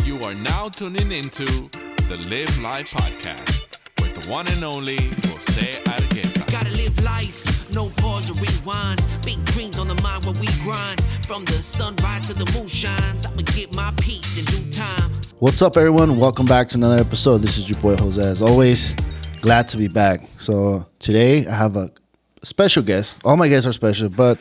You are now tuning into the Live Life Podcast with the one and only Jose Argueta. Gotta live life, no pause or rewind. Big dreams on the mind when we grind. From the sunrise to the moon shines, I'ma get my peace in due time. What's up, everyone? Welcome back to another episode. This is your boy Jose. As always, glad to be back. So today I have a special guest. All my guests are special, but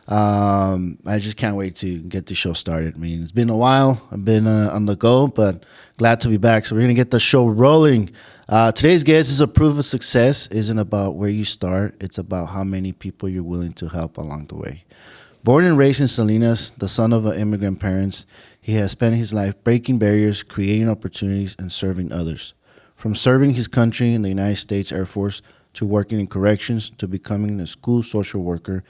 I just can't wait to get the show started. I mean, it's been a while. I've been on the go, but glad to be back. So we're going to get the show rolling. Today's guest is a proof of success. Isn't about where you start. It's about how many people you're willing to help along the way. Born and raised in Salinas, the son of immigrant parents, he has spent his life breaking barriers, creating opportunities, and serving others. From serving his country in the United States Air Force to working in corrections to becoming a school social worker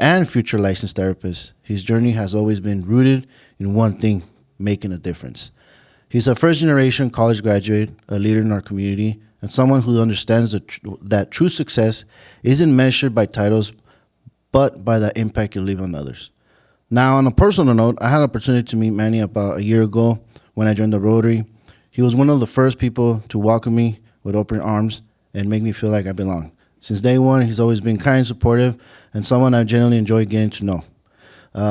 and future licensed therapist, his journey has always been rooted in one thing: making a difference. He's a first-generation college graduate, a leader in our community, and someone who understands that true success isn't measured by titles, but by the impact you leave on others. Now, on a personal note, I had an opportunity to meet Manny about a year ago when I joined the Rotary. He was one of the first people to welcome me with open arms and make me feel like I belong. Since day one, he's always been kind, supportive, and someone I genuinely enjoy getting to know.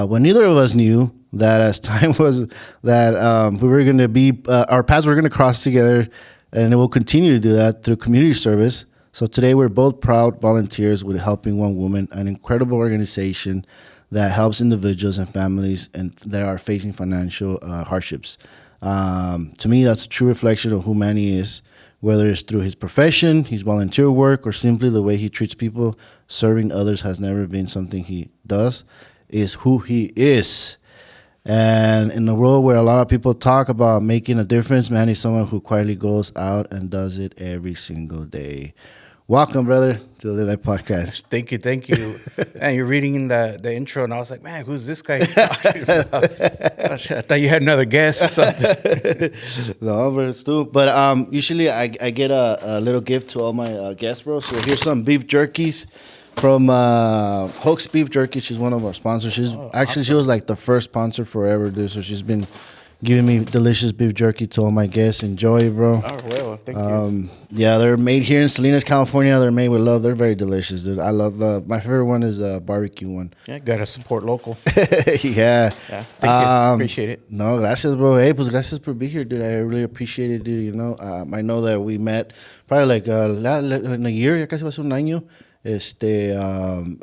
When neither of us knew that as time was that we were going to be, our paths were going to cross together, and it will continue to do that through community service. So today we're both proud volunteers with Helping One Woman, an incredible organization that helps individuals and families and that are facing financial hardships. To me, that's a true reflection of who Manny is. Whether it's through his profession, his volunteer work, or simply the way he treats people, serving others has never been something he does, is who he is. And in a world where a lot of people talk about making a difference, Manny's someone who quietly goes out and does it every single day. Welcome, brother, to the Live Life Podcast. Thank you. And you're reading in the intro, and I was like, man, who's this guy he's talking about? I thought you had another guest or something. No, but it's too. But usually I get a little gift to all my guests, bro. So here's some beef jerkies from Hoax Beef Jerky. She's one of our sponsors. She was like the first sponsor forever, dude. So she's been giving me delicious beef jerky to all my guests. Enjoy it, bro. Oh, well, thank you. Yeah, they're made here in Salinas, California. They're made with love. They're very delicious, dude. I love my favorite one is a barbecue one. Yeah, gotta support local. Yeah. Thank you. Appreciate it. No, gracias, bro. Hey, pues gracias por being here, dude. I really appreciate it, dude. You know, I know that we met probably like in a year, ya casi va a ser un año.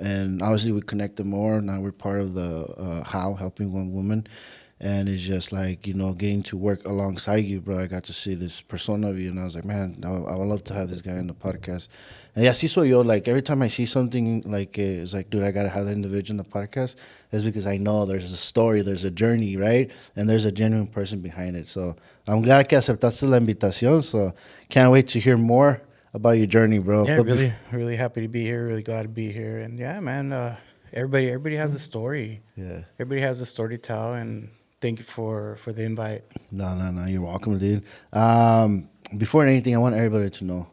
And obviously we connected more. Now we're part of the Helping One Woman. And it's just like, you know, getting to work alongside you, bro. I got to see this persona of you, and I was like, man, I would love to have this guy in the podcast. And yeah, así soy yo. Like, every time I see something, like, it's like, dude, I got to have that individual in the podcast. It's because I know there's a story, there's a journey, right? And there's a genuine person behind it. So I'm glad que aceptaste la invitación. So can't wait to hear more about your journey, bro. Yeah, really happy to be here. Really glad to be here. And yeah, man, everybody has a story. Yeah. Everybody has a story to tell, and thank you for the invite. No. You're welcome, dude. Before anything, I want everybody to know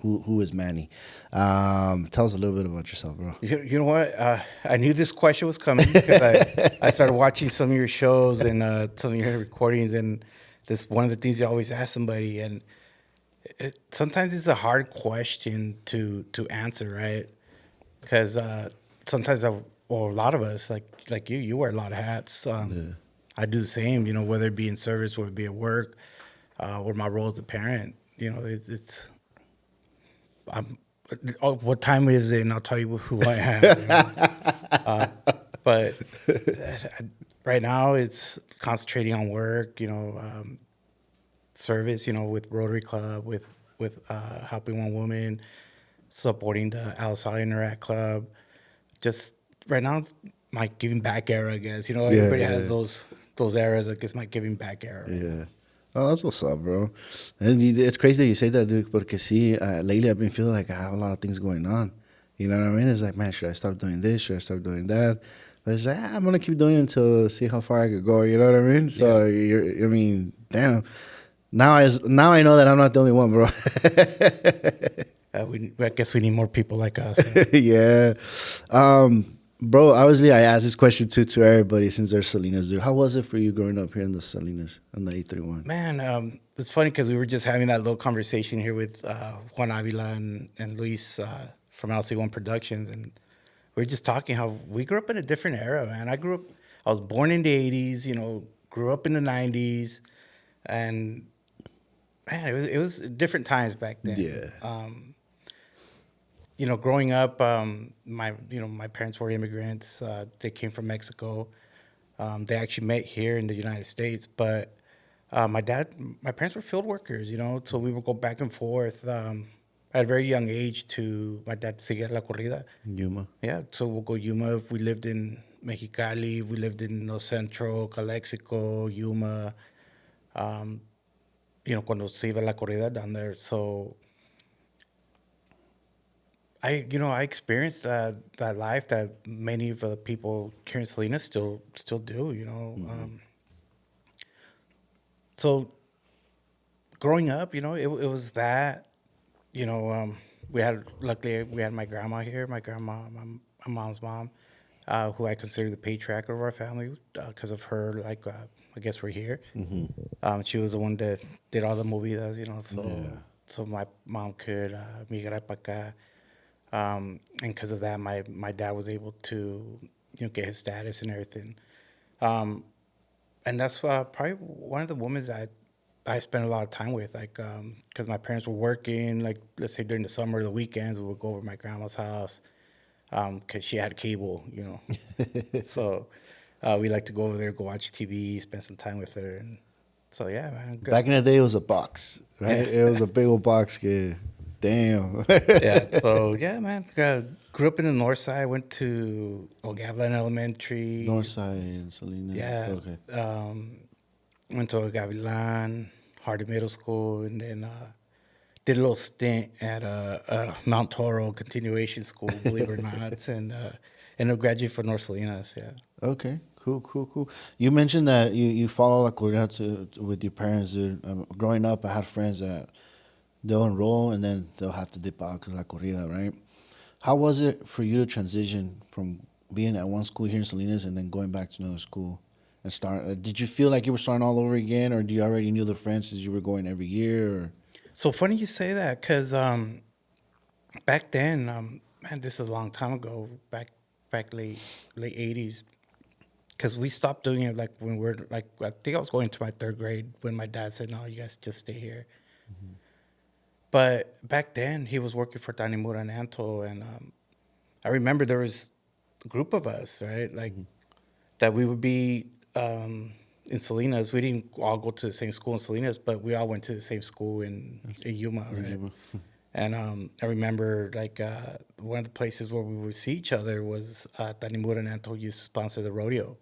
who is Manny. Tell us a little bit about yourself, bro. You know what? I knew this question was coming because I started watching some of your shows and some of your recordings, and this one of the things you always ask somebody, and sometimes it's a hard question to answer, right? Because sometimes a lot of us, like you wear a lot of hats. I do the same, you know, whether it be in service, whether it be at work, or my role as a parent. You know, what time is it? And I'll tell you who I am. But right now it's concentrating on work, you know, service, you know, with Rotary Club, with Helping One Woman, supporting the LSI Interact Club. Just right now, it's my giving back era, I guess. You know, everybody has those eras. I guess my giving back era. Yeah. Oh, that's what's up, bro. And it's crazy that you say that, dude, because see, lately I've been feeling like I have a lot of things going on. You know what I mean? It's like, man, should I stop doing this? Should I stop doing that? But it's like, I'm going to keep doing it until see how far I could go. You know what I mean? So, I mean, damn. Now I know that I'm not the only one, bro. I guess we need more people like us. Yeah. Bro, obviously I asked this question to everybody since they're Salinas, dude. How was it for you growing up here in the Salinas on the 831? Man, it's funny because we were just having that little conversation here with Juan Avila and Luis from LC1 Productions, and we were just talking how we grew up in a different era, man. I was born in the 80s, grew up in the 90s, and man, it was different times back then. Yeah. Growing up, my parents were immigrants. They came from Mexico. They actually met here in the United States, but my parents were field workers, so we would go back and forth at a very young age to my dad to seguir la corrida. Yuma. Yeah, so we'll go Yuma if we lived in Mexicali, if we lived in El Centro, Calexico, Yuma, cuando se iba la corrida down there. So I experienced that life that many of the people here in Salinas still do, Mm-hmm. So growing up, it was that, luckily we had my grandma here, my mom's mom, who I consider the patriarch of our family because of her, like, I guess we're here. Mm-hmm. She was the one that did all the movidas, so Yeah. so my mom could migrar para acá. And because of that, my dad was able to, get his status and everything. And that's probably one of the women that I spent a lot of time with, like, because my parents were working, like, let's say during the summer or the weekends, we would go over to my grandma's house because she had cable, So we like to go over there, go watch TV, spend some time with her. And so, yeah, man. Good. Back in the day, it was a box, right? Yeah. It was a big old box, kid. Damn. Yeah, so, yeah, man. Grew up in the north side, went to Gavilan Elementary. North side and Salinas. Yeah. Okay. Went to Gavilan, Hardy Middle School, and then did a little stint at Mount Toro Continuation School, believe it or not, and ended up graduating from North Salinas. Yeah. Okay. Cool. You mentioned that you follow la corrida with your parents, dude. Growing up, I had friends that they'll enroll and then they'll have to dip out because la corrida, right? How was it for you to transition from being at one school here in Salinas and then going back to another school and start? Did you feel like you were starting all over again, or do you already knew the friends since you were going every year? Or? So funny you say that because back then, man, this is a long time ago, back late 80s, because we stopped doing it like when we're like, I think I was going to my third grade when my dad said, no, you guys just stay here. Mm-hmm. But back then, he was working for Tanimura and Anto, and I remember there was a group of us, right? Like, that we would be in Salinas. We didn't all go to the same school in Salinas, but we all went to the same school in Yuma, right? And I remember, like, one of the places where we would see each other was Tanimura and Anto used to sponsor the rodeo.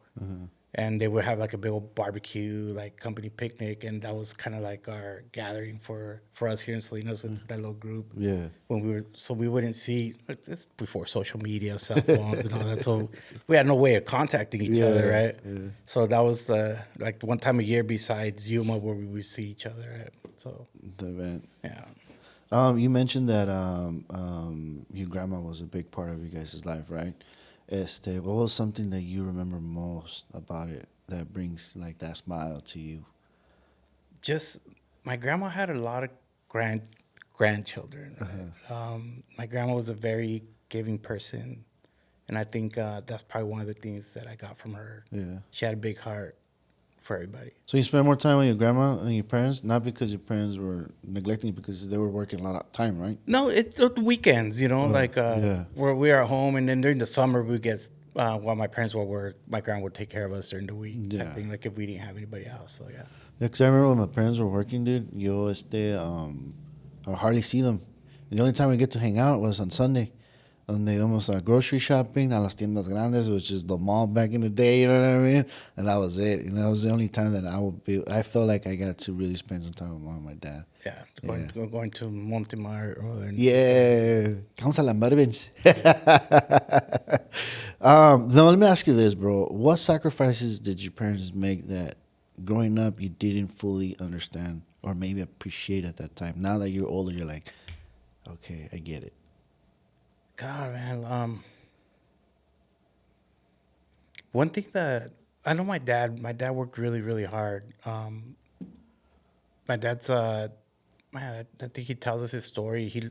And they would have like a big old barbecue, like company picnic, and that was kind of like our gathering for us here in Salinas with that little group. Yeah. So we wouldn't see, this before social media, cell phones, and all that. So we had no way of contacting each other, right? Yeah. So that was like one time a year besides Yuma where we would see each other at. So the event. Yeah. You mentioned that your grandma was a big part of you guys' life, right? What was something that you remember most about it that brings like that smile to you? Just my grandma had a lot of grandchildren. My grandma was a very giving person, and I think that's probably one of the things that I got from her. Yeah, she had a big heart for everybody. So you spent more time with your grandma and your parents, not because your parents were neglecting you, because they were working a lot of time, right? No, it's the weekends, where we are at home, and then during the summer we get while my parents were work, my grandma would take care of us during the week. Yeah, I think like if we didn't have anybody else, so yeah. Yeah, because I remember when my parents were working, dude. I hardly see them. And the only time we get to hang out was on Sunday. And they almost grocery shopping a las tiendas grandes, which is the mall back in the day, you know what I mean? And that was it. And that was the only time that I felt like I got to really spend some time with mom and my dad. Yeah, going to Montemar. Yeah, vamos a la Marvins. Now, let me ask you this, bro. What sacrifices did your parents make that growing up you didn't fully understand or maybe appreciate at that time? Now that you're older, you're like, okay, I get it. God, man. One thing that I know, my dad worked really, really hard. My dad's man, I think he tells us his story. He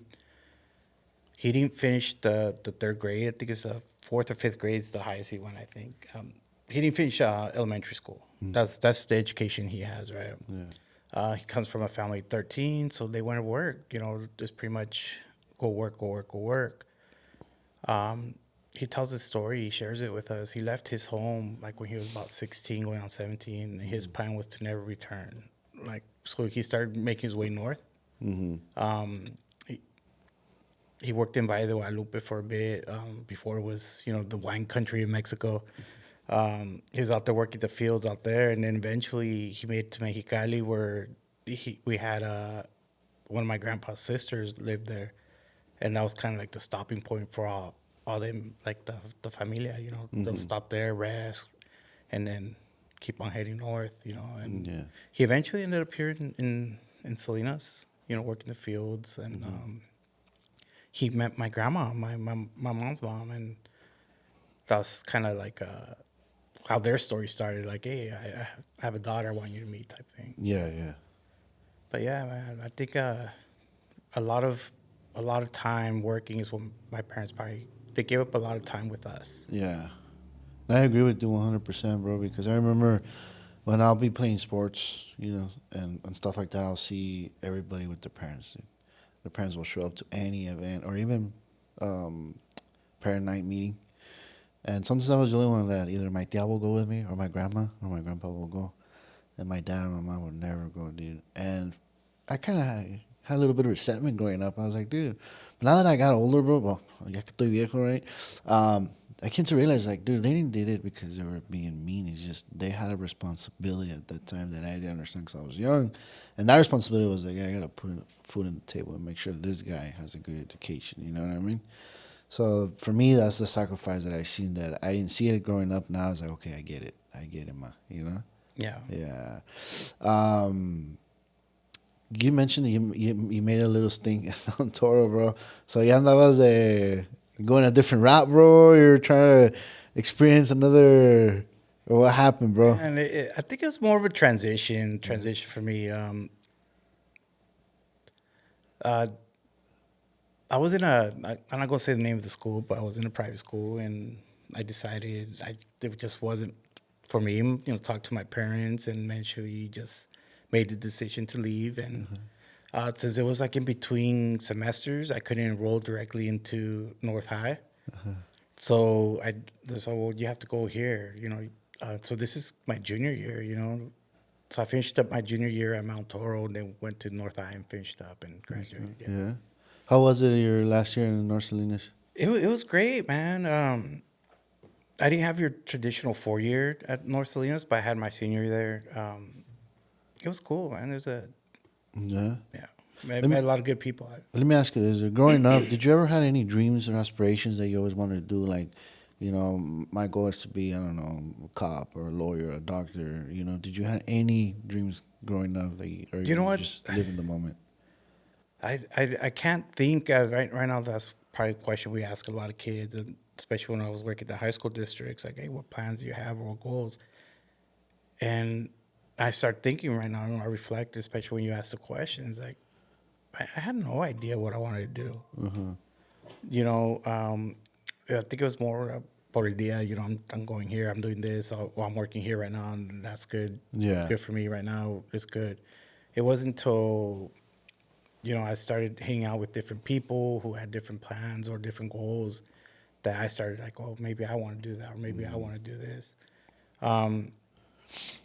didn't finish the third grade. I think it's fourth or fifth grade is the highest he went. I think he didn't finish elementary school. That's the education he has, right? He comes from a family of 13, so they went to work. You know, just pretty much go work, go work, go work. He tells his story. He shares it with us. He left his home like when he was about 16, going on 17. And his plan was to never return. Like, so he started making his way north. He worked in Valle de Guadalupe for a bit before it was, you know, the wine country of Mexico. He was out there working the fields out there, and then eventually he made it to Mexicali, where we had one of my grandpa's sisters lived there, and that was kind of like the stopping point for all them, like the familia, you know. They'll stop there, rest, and then keep on heading north, you know. And he eventually ended up here in Salinas, you know, working the fields, and he met my grandma, my mom's mom, and that's kind of like how their story started. Like, hey, I have a daughter I want you to meet, type thing. Yeah, yeah. But yeah, man, I think a lot of time working is what my parents they gave up a lot of time with us. Yeah. I agree with you 100%, bro, because I remember when I'll be playing sports, you know, and stuff like that, I'll see everybody with their parents. Their parents will show up to any event or even parent night meeting. And sometimes I was the only one that either my tia will go with me or my grandma or my grandpa will go. And my dad and my mom would never go, dude. And I kind of had a little bit of resentment growing up. I was like, dude, but now that I got older, bro, well, ya que estoy viejo, right? I came to realize, like, dude, they didn't did it because they were being mean. It's just they had a responsibility at that time that I didn't understand because I was young. And that responsibility was like, I got to put food on the table and make sure this guy has a good education. You know what I mean? So for me, that's the sacrifice that I seen that I didn't see it growing up. Now I was like, okay, I get it, ma. You know? Yeah. Yeah. You mentioned that you made a little stink on Toro, bro. So ya andabas going a different route, bro. You're trying to experience another. What happened, bro? And I think it was more of a transition for me. I was I'm not going to say the name of the school, but I was in a private school, and I decided it just wasn't for me. You know, talked to my parents and eventually just made the decision to leave. And since it was like in between semesters, I couldn't enroll directly into North High. So well, you have to go here, you know. So this is my junior year, you know. So I finished up my junior year at Mount Toro, and then went to North High and finished up and graduated. Yeah. How was it your last year in North Salinas? It was great, man. I didn't have your traditional 4-year at North Salinas, but I had my senior year there. It was cool, man. It was Yeah. I met a lot of good people. Let me ask you this: growing up, did you ever had any dreams or aspirations that you always wanted to do? Like, you know, my goal is to be, I don't know, a cop or a lawyer, a doctor. You know, did you have any dreams growing up that you know what? just live in the moment? I can't think right now. That's probably a question we ask a lot of kids, and especially when I was working at the high school districts. Like, hey, what plans do you have or what goals? And I start thinking right now. I reflect, especially when you ask the questions. Like, I had no idea what I wanted to do. You know, I think it was more por el día. You know, I'm going here. I'm doing this. I'm working here right now, and that's good. Yeah, good for me right now. It's good. It wasn't until, you know, I started hanging out with different people who had different plans or different goals that I started like, oh, maybe I want to do that, or maybe I want to do this. Like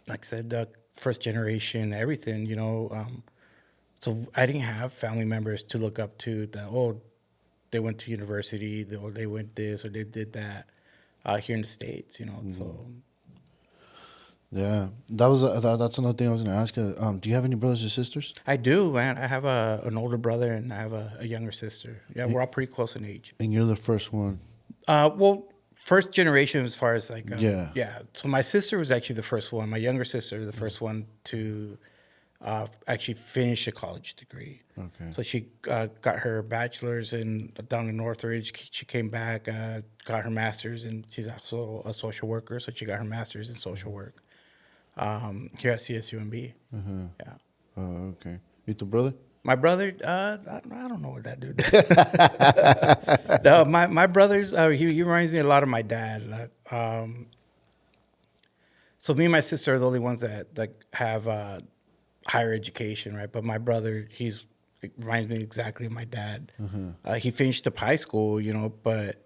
I said, the first generation, everything, you know. So I didn't have family members to look up to that, oh, they went to university, or they went this, or they did that here in the States, you know. So. Yeah, that's another thing I was going to ask you. Do you have any brothers or sisters? I do, man. I have an older brother and I have a younger sister. Yeah, we're all pretty close in age. And you're the first one. Well, first generation as far as like yeah. So my sister was actually the first one. My younger sister, the first one to actually finished a college degree. Okay. So she got her bachelor's down in Northridge. She came back, got her master's, and she's also a social worker. So she got her master's in social work here at CSUMB. Yeah. Oh, okay. You too, brother? My brother, I don't know what that dude. No, my brother's he reminds me a lot of my dad. So me and my sister are the only ones that have higher education, right? But my brother, he reminds me exactly of my dad. He finished up high school, but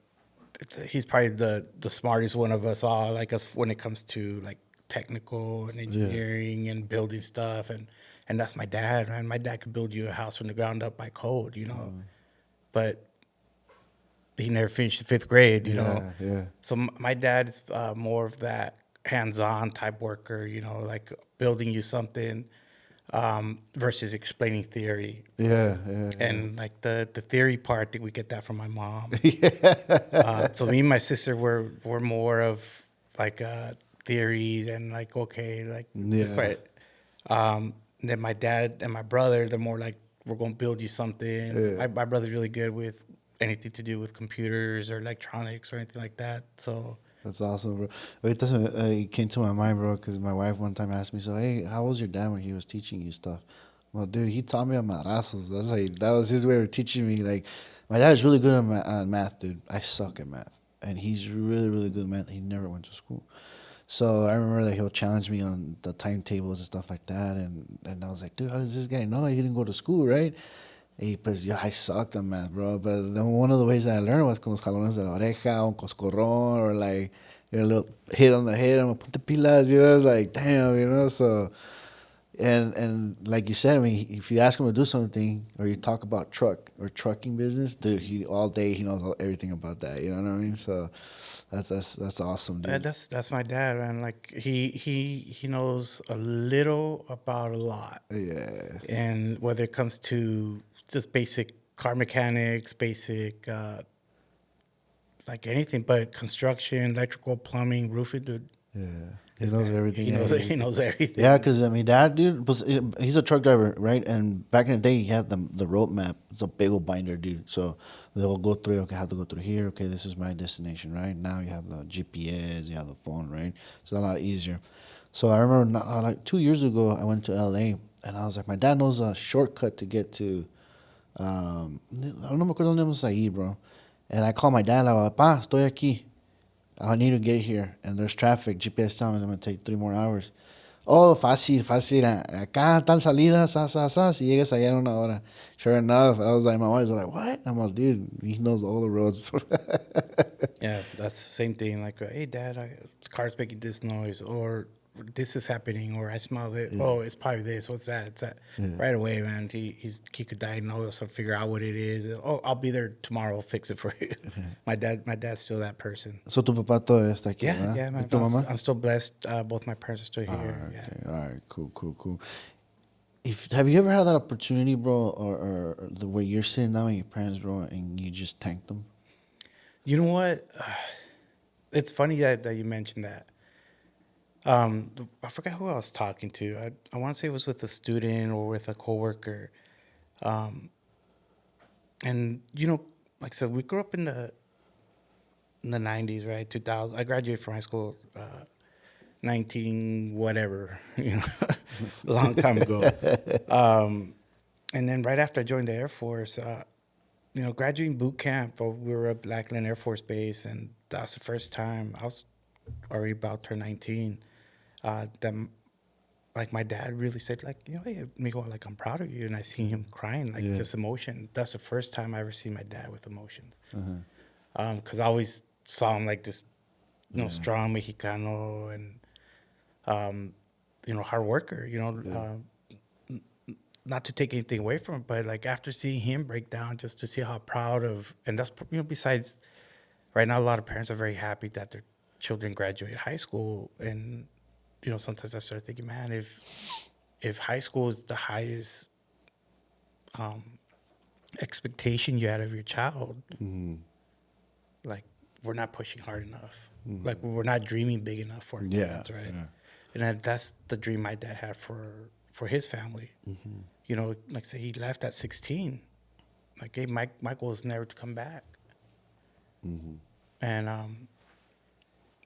he's probably the smartest one of us all, like us when it comes to like technical and engineering and building stuff, and that's my dad, man. My dad could build you a house from the ground up by code, but he never finished the fifth grade, Yeah. So my dad is more of that hands-on type worker, like building you something versus explaining theory. Yeah. And like the theory part, I think we get that from my mom. So me and my sister were more of like theories and like, okay, like this part. Then my dad and my brother, they're more like, we're going to build you something. My brother's really good with anything to do with computers or electronics or anything like that. So That's awesome, bro. It came to my mind, bro, because my wife one time asked me, so, hey, how was your dad when he was teaching you stuff? Well, dude, he taught me on madrazos. That was his way of teaching me. Like, my dad is really good at math, dude. I suck at math. And he's really, really good at math. He never went to school. So I remember that he'll challenge me on the timetables and stuff like that. And I was like, dude, how does this guy know? He didn't go to school, right? Hey, pues yo, I sucked at math, bro. But then one of the ways that I learned was con los jalones de la oreja, un coscorrón, or like a little hit on the head. I'm like, ponte pilas, I was like, damn, So, and like you said, I mean, if you ask him to do something, or you talk about trucking business, dude, all day he knows everything about that. You know what I mean? So, that's awesome, dude. that's my dad, man. Like he knows a little about a lot. Yeah. And whether it comes to just basic car mechanics, basic like anything, but construction, electrical, plumbing, roofing, dude. Yeah. He knows everything. He knows everything. Yeah, because, I mean, Dad, dude, he's a truck driver, right? And back in the day, he had the road map. It's a big old binder, dude. So they'll go through, okay, I have to go through here. Okay, this is my destination, right? Now you have the GPS, you have the phone, right? So it's a lot easier. So I remember, like 2 years ago, I went to L.A., and I was like, my dad knows a shortcut to get to, I don't know me acuerdo dónde vamos a ir, bro. And I called my dad, like, pa, estoy aquí. I need to get here, and there's traffic. GPS tells me I'm going to take 3 more hours. Oh, fácil. Acá tal salida, si llegas allá en una hora. Sure enough, I was like, my wife's like, what? I'm like, dude, he knows all the roads. Yeah, that's the same thing. Like, hey, Dad, the car's making this noise, or this is happening, or I smell it. Yeah. Oh, it's probably this. What's that? It's that. Yeah. Right away, man. He could diagnose or figure out what it is. Oh, I'll be there tomorrow. I'll fix it for you. My dad's still that person. So tu papá todavía está aquí, yeah, ¿verdad? Yeah. ¿Y tu mamá? I'm still blessed. Both my parents are still here. Okay. Yeah. All right. Cool. Have you ever had that opportunity, bro, or the way you're sitting down with your parents, bro, and you just tanked them? You know what? It's funny that you mentioned that. I forgot who I was talking to. I want to say it was with a student or with a coworker. And like I said, we grew up in the 90s, right? 2000. I graduated from high school 19 whatever, a long time ago. And then right after I joined the Air Force, graduating boot camp, we were at Lackland Air Force Base, and that was the first time I was already about to turn 19. That like my dad really said, like, hey, Migo, like, I'm proud of you. And I see him crying, like, just emotion. That's the first time I ever seen my dad with emotions. Because I always saw him like this, strong Mexicano and, hard worker, not to take anything away from him, but like after seeing him break down, just to see how proud of, and that's, besides, right now, a lot of parents are very happy that their children graduate high school. And, sometimes I start thinking, man, if high school is the highest expectation you had of your child, like, we're not pushing hard enough. Like, we're not dreaming big enough for our kids, right? Yeah. And that's the dream my dad had for for his family. You know, like I said, he left at 16. Like, hey, my goal is never to come back. And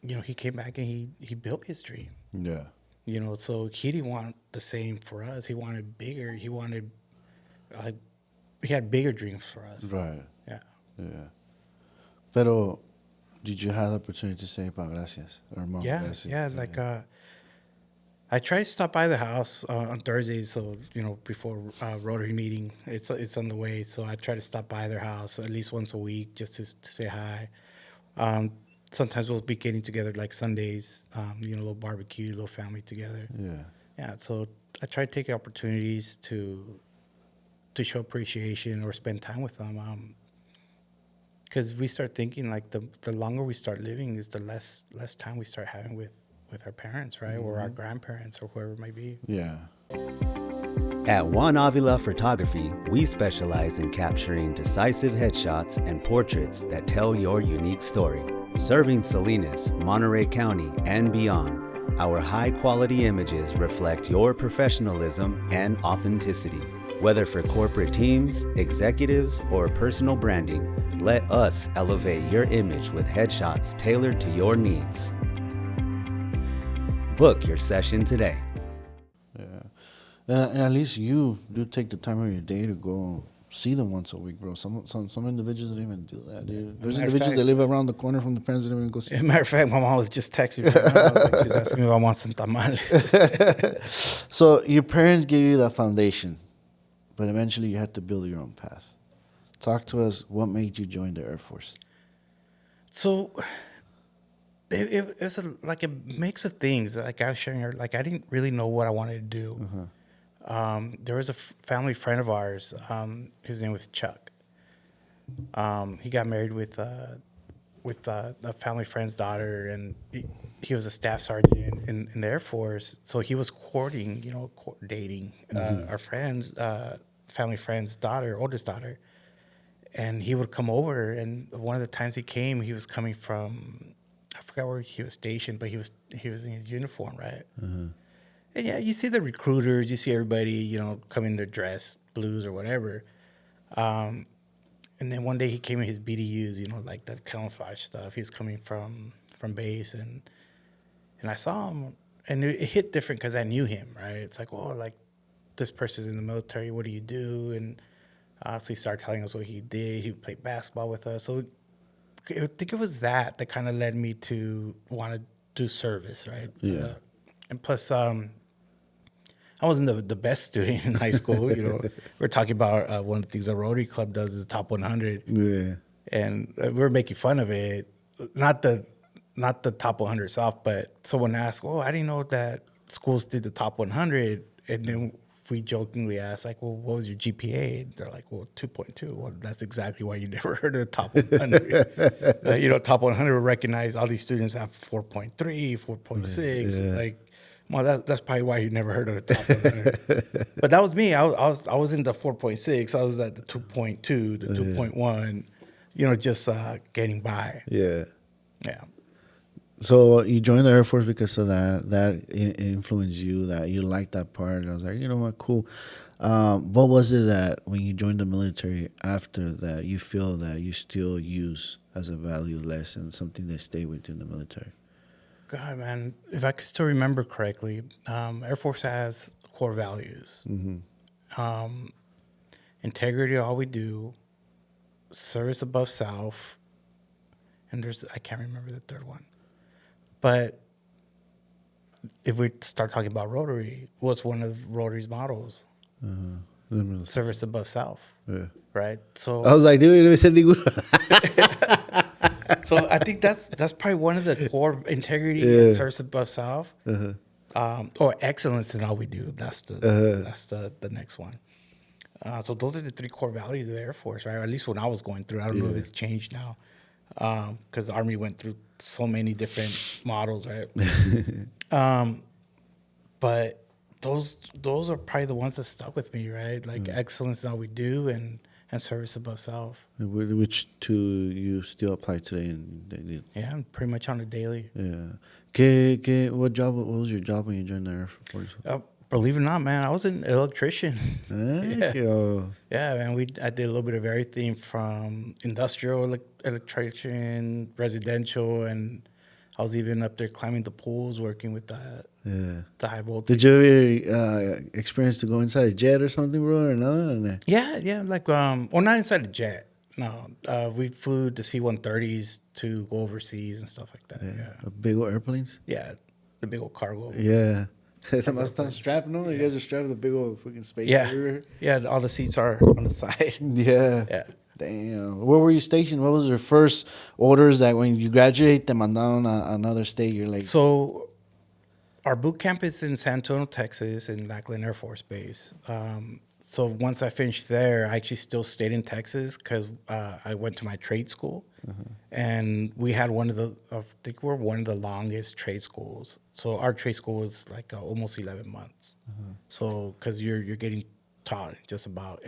you know, he came back and he built his dream. Yeah. You know, so he didn't want the same for us. He wanted bigger. He wanted, like, he had bigger dreams for us. Right. Yeah. Yeah. Pero, did you have the opportunity to say pa gracias or mom gracias? Yeah. Like, I try to stop by the house on Thursdays, so you know, before Rotary meeting, it's on the way. So I try to stop by their house at least once a week just to say hi. Sometimes we'll be getting together like Sundays, you know, a little barbecue, a little family together. Yeah. Yeah. So I try to take opportunities to show appreciation or spend time with them. Because we start thinking like the longer we start living is the less time we start having with our parents, right? Or our grandparents or whoever it might be. Yeah. At Juan Avila Photography, we specialize in capturing decisive headshots and portraits that tell your unique story. Serving Salinas, Monterey County, and beyond, our high-quality images reflect your professionalism and authenticity. Whether for corporate teams, executives, or personal branding, let us elevate your image with headshots tailored to your needs. Book your session today. Yeah. And at least you do take the time of your day to go see them once a week, bro. Some individuals don't even do that, dude. There's individuals that live around the corner from the parents that don't even go see As a them. matter of fact, my mom was just texting me. Like, she's asking me if I want some tamales. So your parents gave you that foundation, but eventually you had to build your own path. Talk to us. What made you join the Air Force? So it was like a mix of things. Like I was sharing, like I didn't really know what I wanted to do. There was a family friend of ours. His name was Chuck. He got married with a family friend's daughter, and he was a staff sergeant in the Air Force. So he was courting, you know, dating our friend, family friend's daughter, oldest daughter. And he would come over, and one of the times he came, he was coming from, I forgot where he was stationed, but he was in his uniform, right? And yeah, you see the recruiters, you see everybody, you know, come in their dress, blues or whatever. And then one day he came in his BDUs, you know, like the camouflage stuff. He's coming from base, and I saw him, and it hit different because I knew him, right? It's like, oh, like this person's in the military. What do you do? And so he started telling us what he did. He played basketball with us. So I think it was that kind of led me to want to do service, right? Yeah. And plus, I wasn't the best student in high school. You know, we're talking about one of the things the Rotary Club does is the top 100. Yeah. And we were making fun of it. Not the top 100 itself, but someone asked, "Oh, I didn't know that schools did the top 100." And then we jokingly asked, like, "Well, what was your GPA?" And they're like, "Well, 2.2." Well, that's exactly why you never heard of the top 100. You know, top 100 would recognize all these students have 4.3, 4.6. Yeah. Like, well, that's probably why you never heard of the top 100. But that was me. I was in the 4.6. I was at the 2.2, the 2.1. You know, just getting by. Yeah. Yeah. So you joined the Air Force because of that influenced you, that you liked that part. I was like, you know what, cool. What was it that when you joined the military after that you feel that you still use as a value lesson, something that stayed within the military? God, man, if I could still remember correctly, Air Force has core values. Integrity, all we do, service above self, and I can't remember the third one. But if we start talking about Rotary, what's one of Rotary's models? Service above self. Yeah. Right? So I was like, dude, you never said ninguno. So I think that's probably one of the core integrity and service above self. Or excellence in all we do. That's the next one. So those are the three core values of the Air Force, right? Or at least when I was going through. I don't know if it's changed now. Because the Army went through so many different models, right? But those are probably the ones that stuck with me, right? Like excellence in all we do and service above self. Which two you still apply today? Yeah, pretty much on a daily. Yeah. What was your job when you joined the Air Force? Believe it or not, man, I was an electrician. Heck, yo. Yeah, man. I did a little bit of everything from industrial electrician, residential, and I was even up there climbing the pools, working with the high voltage. Did you ever experience to go inside a jet or something, bro, or nothing? Or nah? Yeah, like well, not inside a jet. No, we flew the C-130s to go overseas and stuff like that. Yeah, The big old airplanes? yeah, the big old cargo. Yeah. That must not strap, no? You guys are strapped with the big old fucking space everywhere? Yeah. All the seats are on the side. Yeah. Yeah. Damn. Where were you stationed? What was your first orders that when you graduate, te mandaron a another state? You're like, So our boot camp is in San Antonio, Texas, in Lackland Air Force Base. So once I finished there, I actually still stayed in Texas because I went to my trade school. And we had I think we're one of the longest trade schools. So our trade school was like almost 11 months. So because you're getting taught just about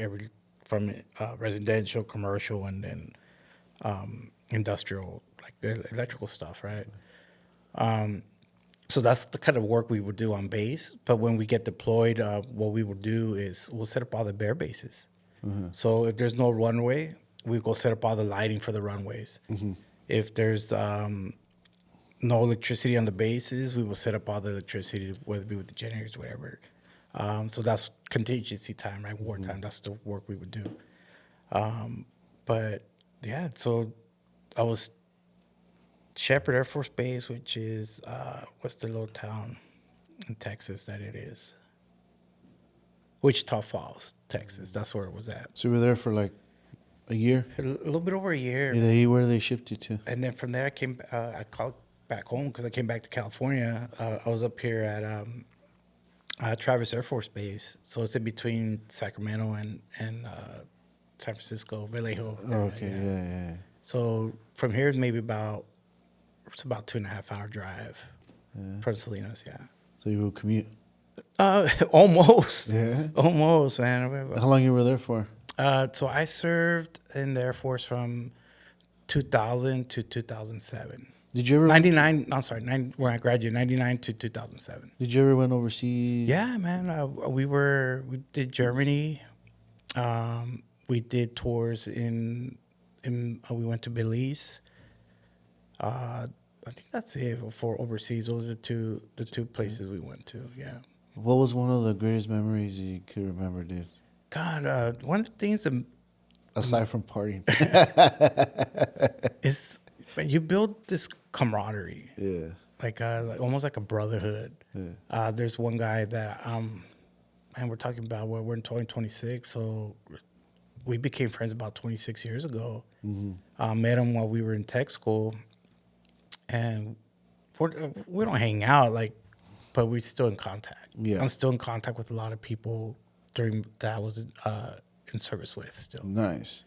from residential, commercial, and then industrial, like electrical stuff, right? So that's the kind of work we would do on base. But when we get deployed, what we will do is we'll set up all the bare bases. So if there's no runway, we go set up all the lighting for the runways. If there's no electricity on the bases, we will set up all the electricity, whether it be with the generators, whatever. So that's contingency time, right? Wartime. That's the work we would do. But yeah, so I was Shepherd Air Force Base, which is what's the little town in Texas that it is? Wichita Falls, Texas. That's where it was at. so you were there for like a year? A little bit over a year. Where they shipped you to? And then from there, I called back home because I came back to California. I was up here at Travis Air Force Base. So it's in between Sacramento and San Francisco, Vallejo. Oh, okay, yeah. So from here, maybe it's about 2.5 hour drive from Salinas, yeah. So you will commute? Almost. Yeah? Almost, man. How long you were there for? So I served in the Air Force from 2000 to 2007. Did you ever? 99, I'm sorry, when I graduated, 99 to 2007. Did you ever went overseas? Yeah, man. We did Germany. We did tours we went to Belize. I think that's it for overseas. Those are the two places we went to. Yeah. What was one of the greatest memories you could remember, dude? God, one of the things Aside from partying. is when you build this camaraderie. Yeah. Like almost like a brotherhood. Yeah. There's one guy that and we're talking about we're in 2026, so we became friends about 26 years ago. Met him while we were in tech school, and we don't hang out but we're still in contact. Yeah. I'm still in contact with a lot of people that I was in service with still. Nice.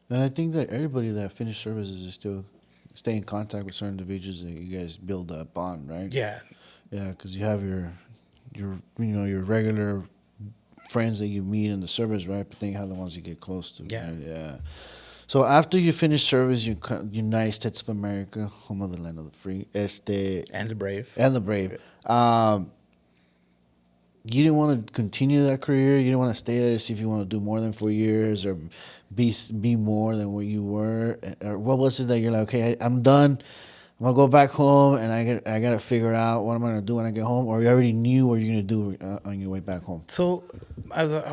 And I think that everybody that finished services is still stay in contact with certain individuals that you guys build a bond, right? Yeah. Yeah, because you have your regular friends that you meet in the service, right? But then you have the ones you get close to. Yeah. Right? Yeah. So after you finish service, United States of America, home of the land of the free, And the brave. and the brave. You didn't want to continue that career. You didn't want to stay there to see if you want to do more than 4 years or be more than what you were. Or what was it that you're like, okay, I'm done. I'm gonna go back home and I gotta figure out what I'm gonna do when I get home. Or you already knew what you're gonna do on your way back home. So as I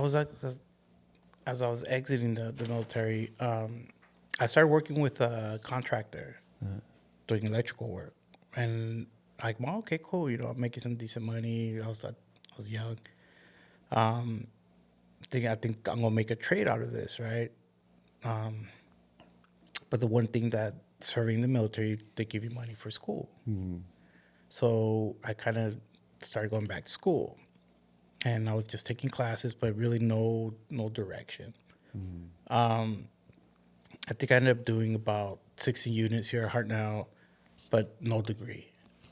was exiting the military, I started working with a contractor doing electrical work, and well, okay, cool. I'm making some decent money. I was young. I think I'm gonna make a trade out of this, right? But the one thing that serving in the military, they give you money for school. So I kind of started going back to school, and I was just taking classes, but really no direction. I think I ended up doing about 60 units here at Hartnell, but no degree,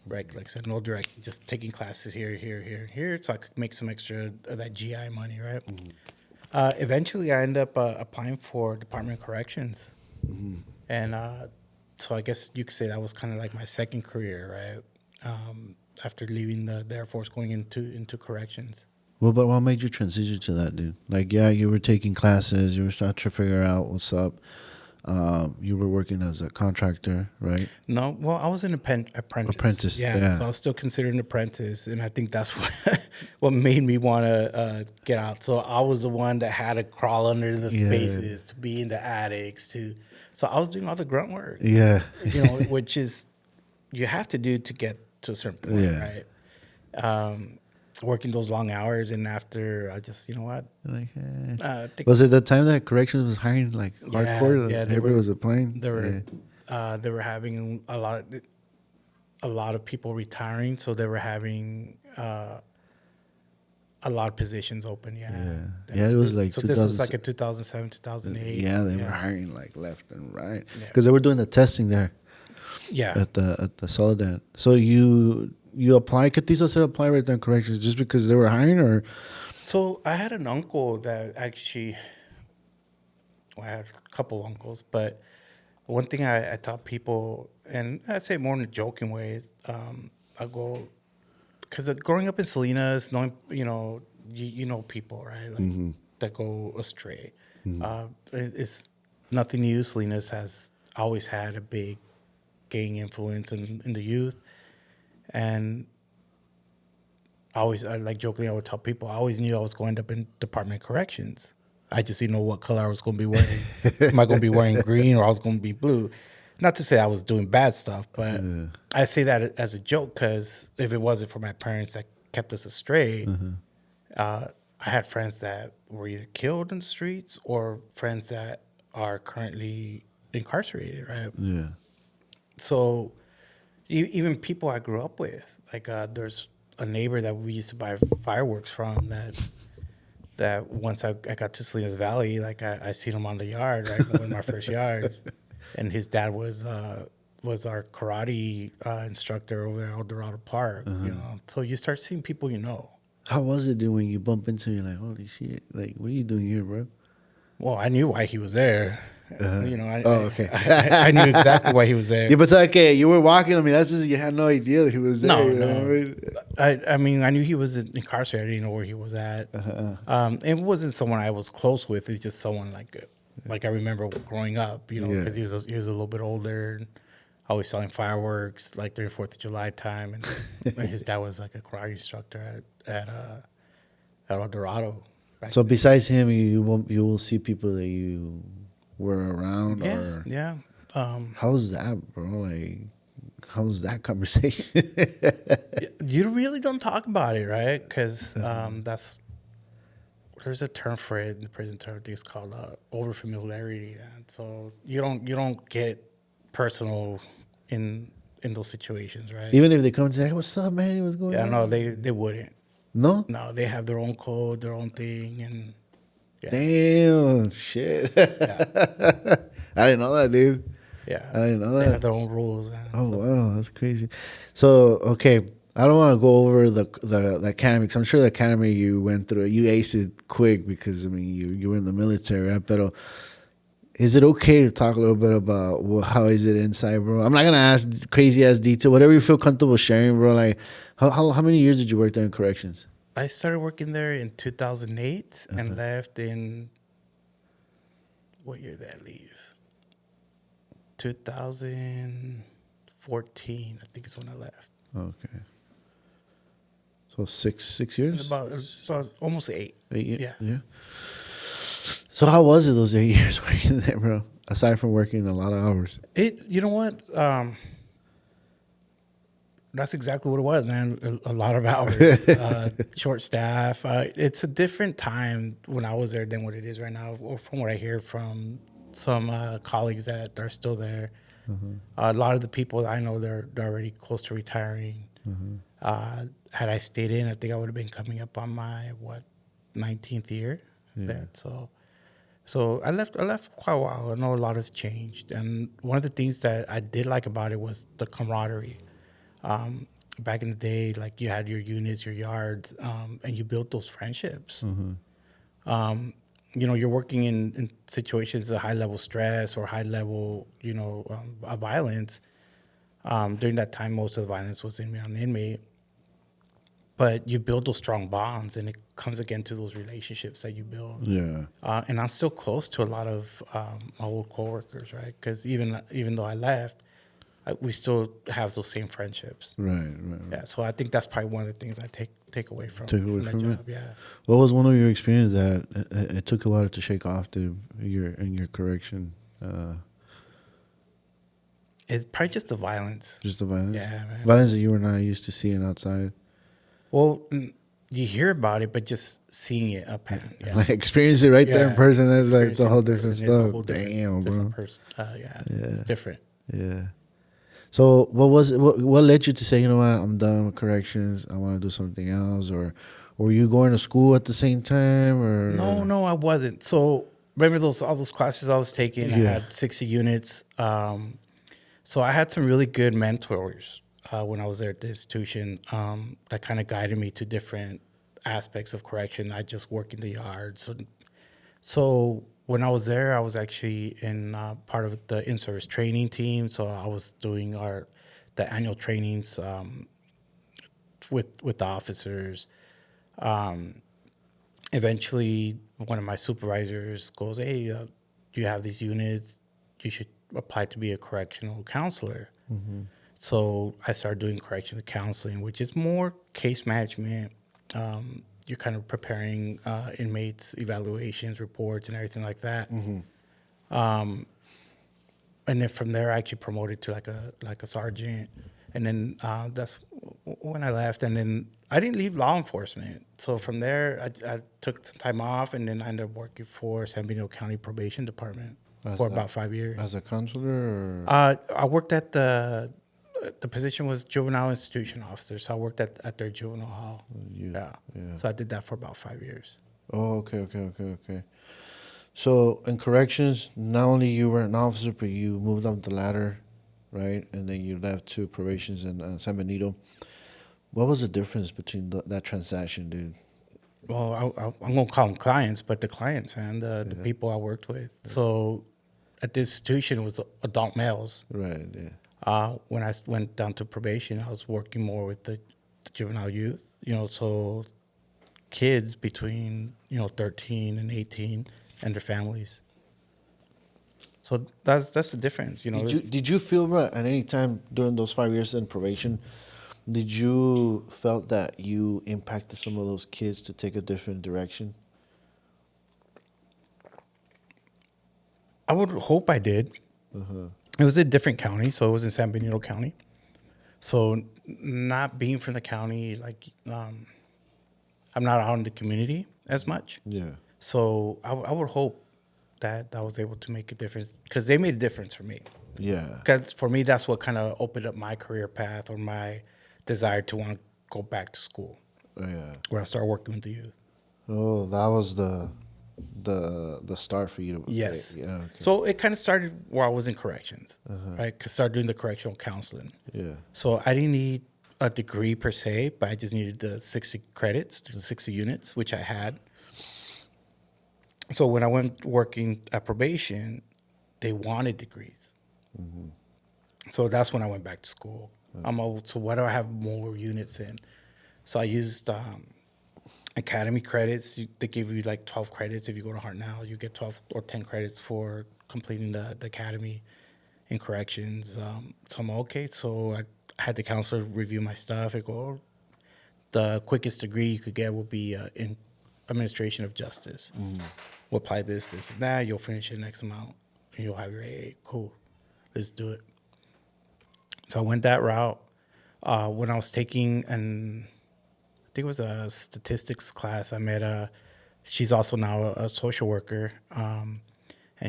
right? Like I said, no direct, just taking classes here, so I could make some extra of that GI money, right? Eventually, I ended up applying for Department of Corrections, and so I guess you could say that was kind of like my second career, right? after leaving the Air Force, going into corrections. Well, but what made you transition to that, dude? Like, yeah, you were taking classes, you were starting to figure out what's up. You were working as a contractor, right? No, well, I was an apprentice. Apprentice, Yeah, yeah. so I was still considered an apprentice, and I think that's what made me want to get out. So I was the one that had to crawl under the Yeah. spaces, to be in the attics, so I was doing all the grunt work. Yeah. Which is you have to do to get to a certain point, Yeah. right? Working those long hours, and after I just, Like, think- was it the time that corrections was hiring like hardcore? yeah, they Everybody were- was applying. they were having a lot of people retiring, so they were having a lot of positions open. Yeah, it was like so. This was 2000 like a 2007, 2008. Yeah, they were hiring like left and right because they were doing the testing there Yeah. at the Soledad. So you apply? Catizo said apply right there in corrections just because they were hiring, or So I had an uncle that actually, I had a couple uncles, but one thing I taught people, and I say more in a joking way, is I go, because growing up in Salinas, knowing, you know people, right, like that go astray. It's nothing new. Salinas has always had a big gang influence in the youth, and I like jokingly, I would tell people, I always knew I was going to be in Department of Corrections. I just didn't know what color I was going to be wearing. Am I going to be wearing green, or I was going to be blue? Not to say I was doing bad stuff, but I say that as a joke, because if it wasn't for my parents that kept us astray, I had friends that were either killed in the streets or friends that are currently incarcerated, right? yeah, So even people I grew up with, like there's a neighbor that we used to buy fireworks from that once I got to Salinas Valley, like I seen him on the yard, right, in my first yard, and his dad was our karate instructor over at El Dorado Park. So you start seeing people you know. How was it, dude, when you bump into you like, holy shit, like, what are you doing here, bro? Well, I knew why he was there. Okay. I knew exactly why he was there. Yeah, but it's okay. You were walking. I mean, that's just, you had no idea that he was there. No, you know no. what I mean? I mean, I knew he was incarcerated. I didn't know where he was at. It wasn't someone I was close with. It's just someone like I remember growing up, because he was a little bit older, always selling fireworks, like during 4th of July time. And his dad was like a karate instructor at El Dorado. So besides him, you will see people that you were around, Yeah, or yeah. how's that, bro? Like, how's that conversation? You really don't talk about it, right? Because there's a term for it in the prison term. It's called over familiarity, and so you don't get personal in those situations, right? Even if they come and say, hey, what's up, man? What's going Yeah, on? no, they wouldn't. No? No, they have their own code, their own thing, and Damn, shit. I didn't know that, dude. yeah, I didn't know they that. have their own rules. And Oh, wow, that's crazy. So, okay, I don't want to go over the academy, because I'm sure the academy you went through, you aced it quick because, I mean, you were in the military, right? But is it okay to talk a little bit about how is it inside, bro? I'm not going to ask crazy-ass detail. Whatever you feel comfortable sharing, bro. Like, how many years did you work there in corrections? I started working there in 2008 and left in, what year did I leave? 2014, I think is when I left. Okay. So six years? About almost 8. 8 years? Yeah. Yeah. So how was it those 8 years working there, bro? Aside from working a lot of hours. You know what? That's exactly what it was, man. A lot of hours, short staff. It's a different time when I was there than what it is right now, or from what I hear from some colleagues that are still there. A lot of the people I know, they're already close to retiring. Had I stayed in, I think I would have been coming up on my 19th year. There. So I left quite a while. I know a lot has changed, and one of the things that I did like about it was the camaraderie. Back in the day, like you had your units, your yards, and you built those friendships. You're working in situations of high level stress or high level, violence. During that time, most of the violence was on inmate. but you build those strong bonds, and it comes again to those relationships that you build. Yeah. And I'm still close to a lot of my old coworkers, right? Because even though I left, we still have those same friendships. Right. Yeah. So I think that's probably one of the things I take away from that from job. Yeah. What was one of your experiences that it took a while to shake off in your correction? It's probably just the violence. Just the violence? Yeah, man. Violence that you were not used to seeing outside. Well, you hear about it, but just seeing it up hand. Yeah. Like experience it right there in person, that's like Experiencing a whole it in different person is a stuff. whole Damn, bro. different person. Yeah, it's different. Yeah. So what was it? What led you to say, you know what, I'm done with corrections. I want to do something else, or were you going to school at the same time, or No, I wasn't. So remember all those classes I was taking? I Yeah. had 60 units. So I had some really good mentors when I was there at the institution that kind of guided me to different aspects of correction. I just work in the yard. So when I was there, I was actually in part of the in-service training team. So I was doing the annual trainings with the officers. Eventually, one of my supervisors goes, "Hey, you have these units. You should apply to be a correctional counselor." Mm-hmm. So I started doing correctional counseling, which is more case management. You're kind of preparing inmates' evaluations, reports, and everything like that. Mm-hmm. And then from there, I actually promoted to like a sergeant. And then that's when I left. And then I didn't leave law enforcement. So from there, I took some time off, and then I ended up working for San Bernardino County Probation Department for about 5 years. As a counselor, or? I worked at the position was juvenile institution officer. So I worked at their juvenile hall. Yeah. So I did that for about 5 years. Oh, okay. So in corrections, not only you were an officer, but you moved up the ladder, right? And then you left to probations in San Benito. What was the difference between that transaction, dude? Well, I'm going to call them clients, but the clients, man, the people I worked with. Yeah. So at the institution, it was adult males. Right, yeah. When I went down to probation, I was working more with the juvenile youth, so kids between, 13 and 18 and their families. So that's the difference, Did you feel at any time during those 5 years in probation, did you felt that you impacted some of those kids to take a different direction? I would hope I did. Uh-huh. It was a different county, so it was in San Bernardino County. So not being from the county, I'm not out in the community as much. Yeah. So I would hope that I was able to make a difference, because they made a difference for me. Yeah. Because for me, that's what kind of opened up my career path or my desire to want to go back to school. Oh, yeah. Where I started working with the youth. Oh, that was the start for you to. Yes. Yeah. Okay. So it kind of started where I was in corrections, right? Because I started doing the correctional counseling. Yeah. So I didn't need a degree per se, but I just needed the 60 credits, the 60 units, which I had. So when I went working at probation, they wanted degrees. Mm-hmm. So that's when I went back to school. So what do I have more units in? So I used academy credits. They give you like 12 credits. If you go to Hartnell, you get 12 or 10 credits for completing the academy in corrections. So I'm okay. So I had the counselor review my stuff. I go, the quickest degree you could get would be in administration of justice. We'll apply this, and that. You'll finish in X amount, and you'll have your AA. Cool. Let's do it. So I went that route. When I was taking I think it was a statistics class, I met she's also now a social worker, and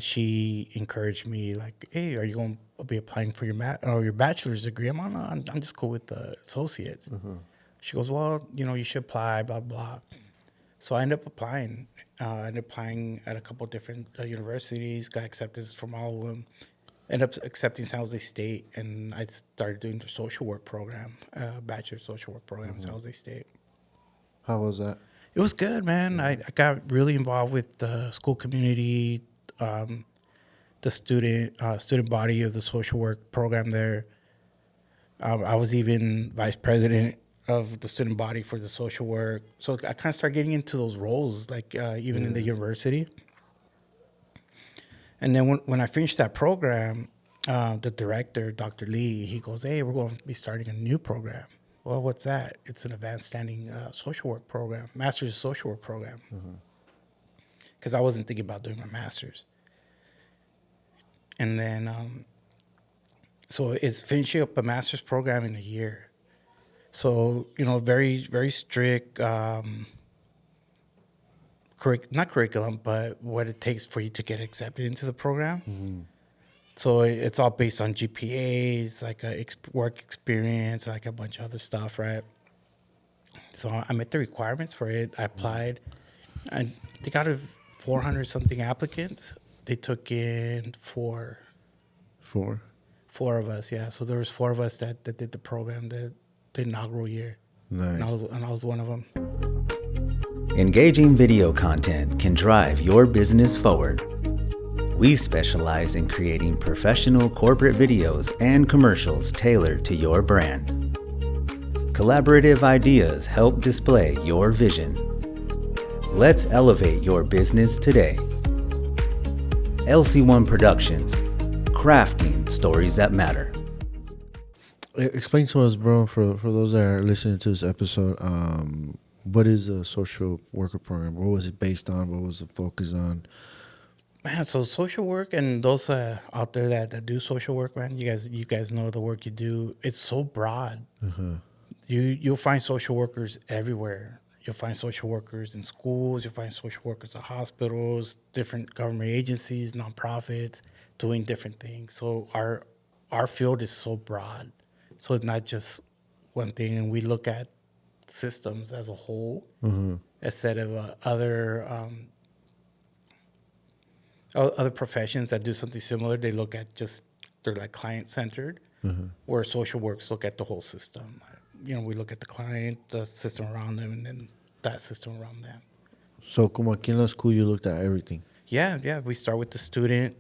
she encouraged me like, "Hey, are you going to be applying for your bachelor's degree?" I'm just cool with the associates. Mm-hmm. She goes, "Well, you should apply, blah blah." So I ended up applying. I ended up applying at a couple of different universities. Got acceptance from all of them. Ended up accepting San Jose State, and I started doing the social work program, bachelor social work program, San Jose State. How was that? It was good, man. I got really involved with the school community, the student body of the social work program there. I was even vice president of the student body for the social work. So I kind of started getting into those roles, like even in the university. And then when I finished that program, the director, Dr. Lee, he goes, "Hey, we're going to be starting a new program." Well, what's that? It's an advanced standing social work program, master's of social work program. Because I wasn't thinking about doing my master's. And then, so it's finishing up a master's program in a year. So, very, very strict, not curriculum, but what it takes for you to get accepted into the program. So it's all based on GPAs, like work experience, like a bunch of other stuff, right? So I met the requirements for it. I applied. I think out of 400 something applicants, they took in four of us. Yeah, so there was 4 of us that did the program, the inaugural year. Nice. And I was one of them. Engaging video content can drive your business forward. We specialize in creating professional corporate videos and commercials tailored to your brand. Collaborative ideas help display your vision. Let's elevate your business today. LC1 Productions, crafting stories that matter. Explain to us, bro, for those that are listening to this episode, what is a social worker program? What was it based on? What was the focus on? Man, so social work and those out there that do social work, man, you guys know the work you do. It's so broad. You'll find social workers everywhere. You'll find social workers in schools. You'll find social workers at hospitals, different government agencies, nonprofits, doing different things. So our field is so broad. So it's not just one thing, and we look at systems as a whole instead of other professions that do something similar. They look at they're like client-centered, where social works look at the whole system. We look at the client, the system around them, and then that system around them. So, como aquí en la school, you looked at everything. Yeah. We start with the student.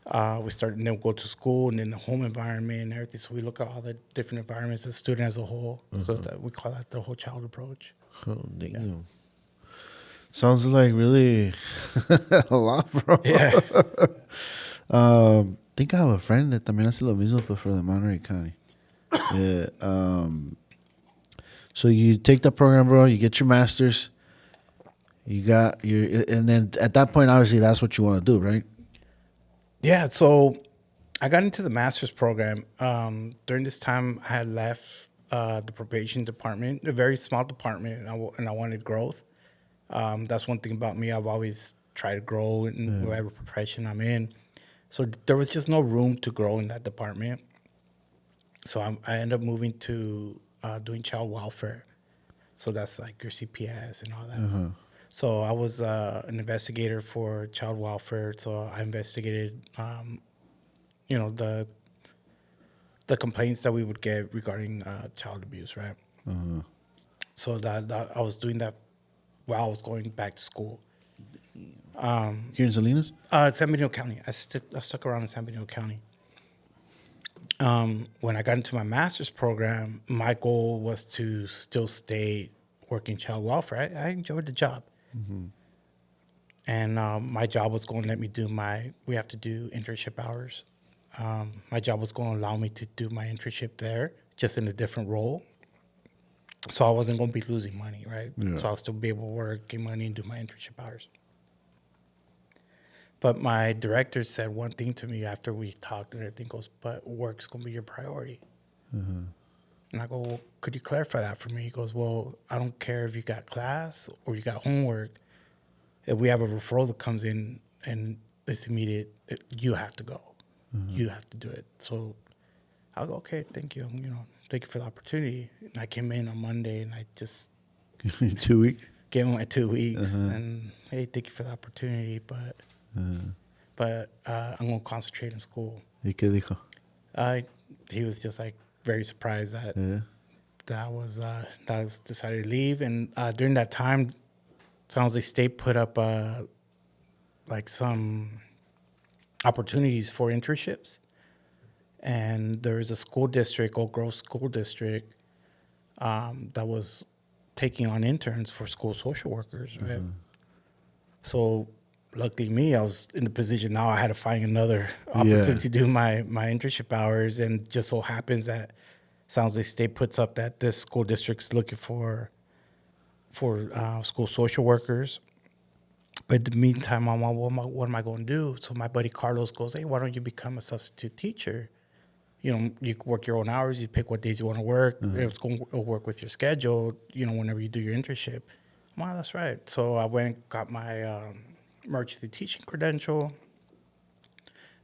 And then go to school, and then the home environment and everything. So we look at all the different environments, the student as a whole. So that we call that the whole child approach. Oh, damn. Yeah. Sounds like really a lot, bro. Yeah. I think I have a friend that también hace lo mismo, but for the Monterey County. Yeah. So you take that program, bro. You get your master's. And then at that point, obviously, that's what you want to do, right? Yeah. So I got into the master's program. During this time, I had left the probation department, a very small department, and I wanted growth. That's one thing about me. I've always tried to grow in whatever profession I'm in. So there was just no room to grow in that department. So I ended up moving to doing child welfare. So that's like your CPS and all that. So I was an investigator for child welfare. So I investigated, the complaints that we would get regarding child abuse, right? So that I was doing that while I was going back to school. Here in Salinas? San Benito County. I stuck around in San Benito County. When I got into my master's program, my goal was to still stay working child welfare. I enjoyed the job. And my job was going to let me do we have to do internship hours. My job was going to allow me to do my internship there, just in a different role. So I wasn't going to be losing money, right? Yeah. So I'll still be able to work, get money, and do my internship hours. But my director said one thing to me after we talked, and everything goes, but work's going to be your priority. And I go, well, could you clarify that for me? He goes, well, I don't care if you got class or you got homework. If we have a referral that comes in and it's immediate, you have to go. You have to do it. So I'll go, okay, thank you. Thank you for the opportunity. And I came in on Monday, and I just 2 weeks? gave him my 2 weeks. And, hey, thank you for the opportunity, but I'm going to concentrate in school. ¿Y qué dijo? He was just like very surprised that I was decided to leave. And during that time, San Jose State put up like some opportunities for internships. And there was a school district, Oak Grove School District, that was taking on interns for school social workers, right? So luckily me, I was in the position now I had to find another opportunity to do my internship hours, and just so happens that San Jose State puts up that this school district's looking for school social workers. But in the meantime, I'm like, what am I going to do? So my buddy Carlos goes, hey, why don't you become a substitute teacher? You know, you work your own hours. You pick what days you want to work. It'll work with your schedule, you know, whenever you do your internship. Wow, that's right. So I went and got my emergency teaching credential.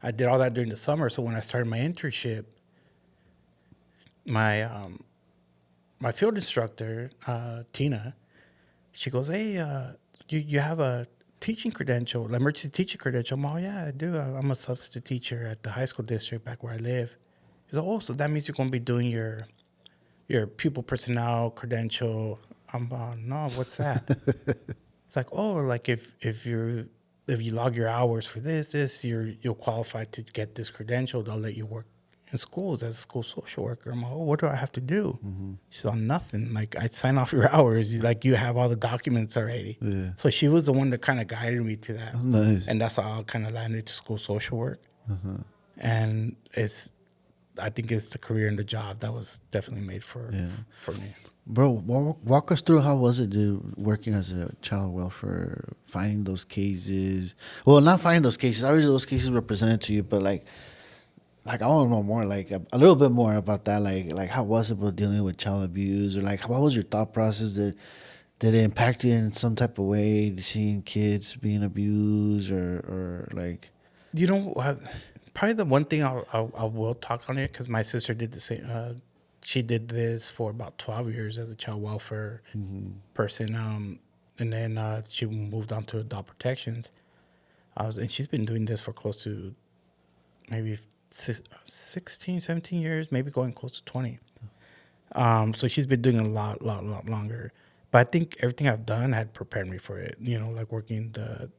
I did all that during the summer. So when I started my internship, my field instructor, Tina, she goes, hey, you have a teaching credential, emergency teaching credential. I'm all, yeah, I do. I'm a substitute teacher at the high school district back where I live. He's like, oh, so that means you're going to be doing your pupil personnel credential. I'm no, what's that? It's like, oh, like if you log your hours for this, you'll qualify to get this credential. They'll let you work in schools as a school social worker. I'm like, oh, what do I have to do? She's on nothing. Like, I sign off your hours. You have all the documents already. Yeah. So she was the one that kind of guided me to that. That's nice. And that's how I kind of landed to school social work. And I think it's the career and the job that was definitely made for me. Bro, walk us through how was it, dude, working as a child welfare, finding those cases. Well, not finding those cases. Obviously, those cases were presented to you, but like I want to know more, like a little bit more about that. Like how was it about dealing with child abuse, or like what was your thought process? Did it impact you in some type of way, seeing kids being abused, or like? You know, probably the one thing I will talk on it, because my sister did the same. She did this for about 12 years as a child welfare person, and then she moved on to adult protections. And she's been doing this for close to maybe 16, 17 years, maybe going close to 20. So she's been doing a lot longer. But I think everything I've done had prepared me for it. You know, like working the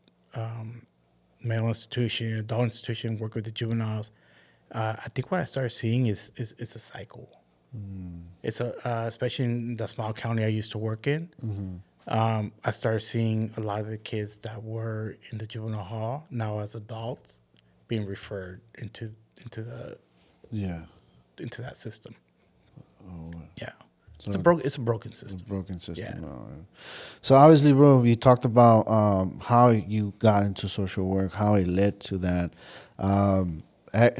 mental institution, adult institution, work with the juveniles. I think what I started seeing is a cycle. It's especially in the small county I used to work in. I started seeing a lot of the kids that were in the juvenile hall now as adults being referred into that system. Yeah. So it's a broken system. It's a broken system. Yeah. So obviously, bro, you talked about how you got into social work, how it led to that.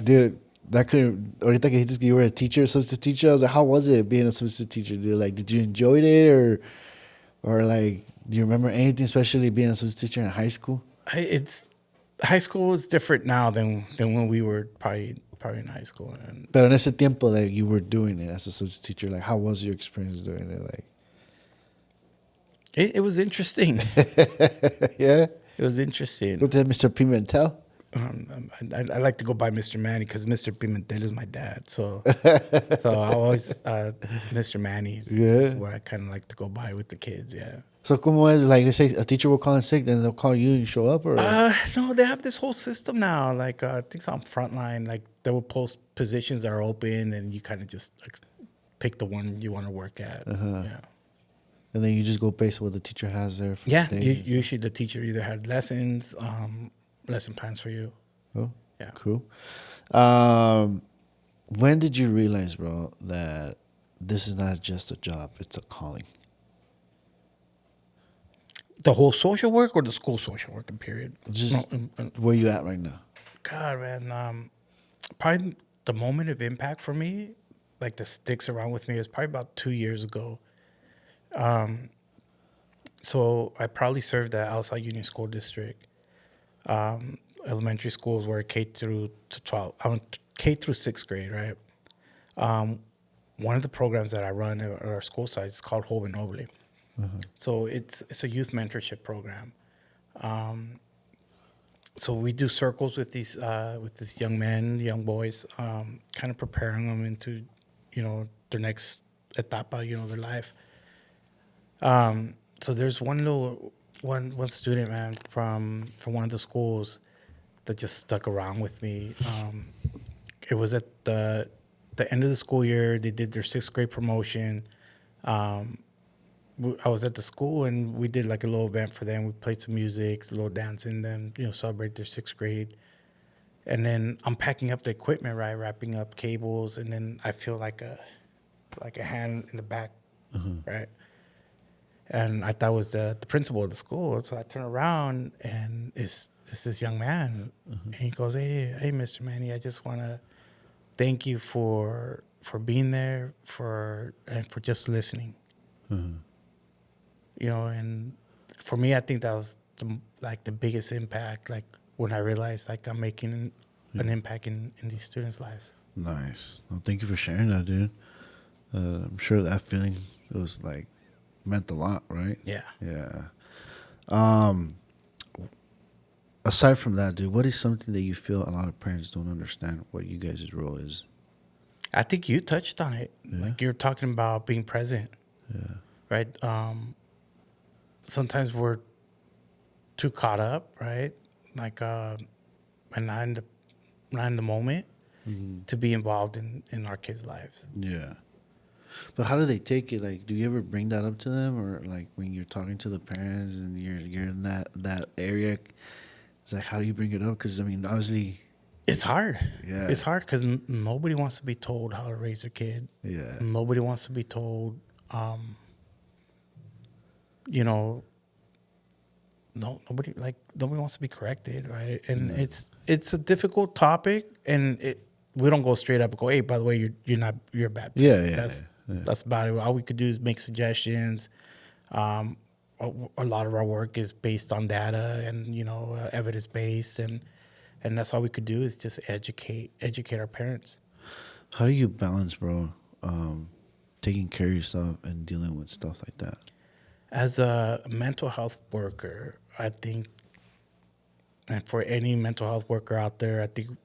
Dude, that could. Ahorita que dijiste que you were a teacher, substitute teacher, I was like, how was it being a substitute teacher? Did you enjoy it, or like, do you remember anything, especially being a substitute teacher in high school? High school is different now than when we were probably in high school. But en ese tiempo that you were doing it as a substitute teacher, like, how was your experience doing it? Like, it was interesting. Yeah, it was interesting. With Mr. Pimentel. I like to go by Mr. Manny because Mr. Pimentel is my dad. So I always Mr. Manny is where I kind of like to go by with the kids. Yeah. So, como es, like, they say a teacher will call in sick, then they'll call you and show up, or? No, they have this whole system now. Like, I think it's on Frontline. Like, they will post positions that are open, and you kind of just like, pick the one you want to work at. Yeah. And then you just go based on what the teacher has there. For the usually the teacher either had lessons, lesson plans for you. Oh, yeah, cool. When did you realize, bro, that this is not just a job; it's a calling? The whole social work or the school social working period? Just where you at right now? God, man. Probably the moment of impact for me, like that sticks around with me, is probably about 2 years ago. So I probably served at Outside Union School District. Elementary schools were K through 12. I went K through 6th grade, right? One of the programs that I run at our school site is called Joven Noble. So it's a youth mentorship program. So we do circles with these young men, young boys, kind of preparing them into, their next etapa, their life. So there's one student, man, from one of the schools that just stuck around with me. It was at the end of the school year. They did their 6th grade promotion. I was at the school and we did like a little event for them. We played some music, a little dancing, then celebrate their 6th grade. And then I'm packing up the equipment, right, wrapping up cables, and then I feel like a hand in the back, right. And I thought it was the principal of the school. So I turn around and it's this young man, and he goes, "Hey, Mr. Manny, I just want to thank you for being there and for just listening." And for me, I think that was the biggest impact. Like when I realized like I'm making an impact in these students' lives. Nice. Well, thank you for sharing that, dude. I'm sure that feeling was like meant a lot, right? Yeah. Yeah. Aside from that, dude, what is something that you feel a lot of parents don't understand what you guys' role is? I think you touched on it. Yeah. Like you're talking about being present. Yeah. Right. Sometimes we're too caught up, right? Like, and not in the moment to be involved in our kids' lives. Yeah. But how do they take it? Like, do you ever bring that up to them, or like when you're talking to the parents and you're in that area? It's like, how do you bring it up? Because I mean, obviously, It's hard. Yeah. It's hard because nobody wants to be told how to raise their kid. Yeah. Nobody wants to be told, nobody wants to be corrected, right? And it's a difficult topic, and we don't go straight up and go, "Hey, by the way, you're a bad." Yeah. That's about it. All we could do is make suggestions. A lot of our work is based on data and evidence based, and that's all we could do is just educate our parents. How do you balance, bro, taking care of yourself and dealing with stuff like that? As a mental health worker, I think, and for any mental health worker out there, I think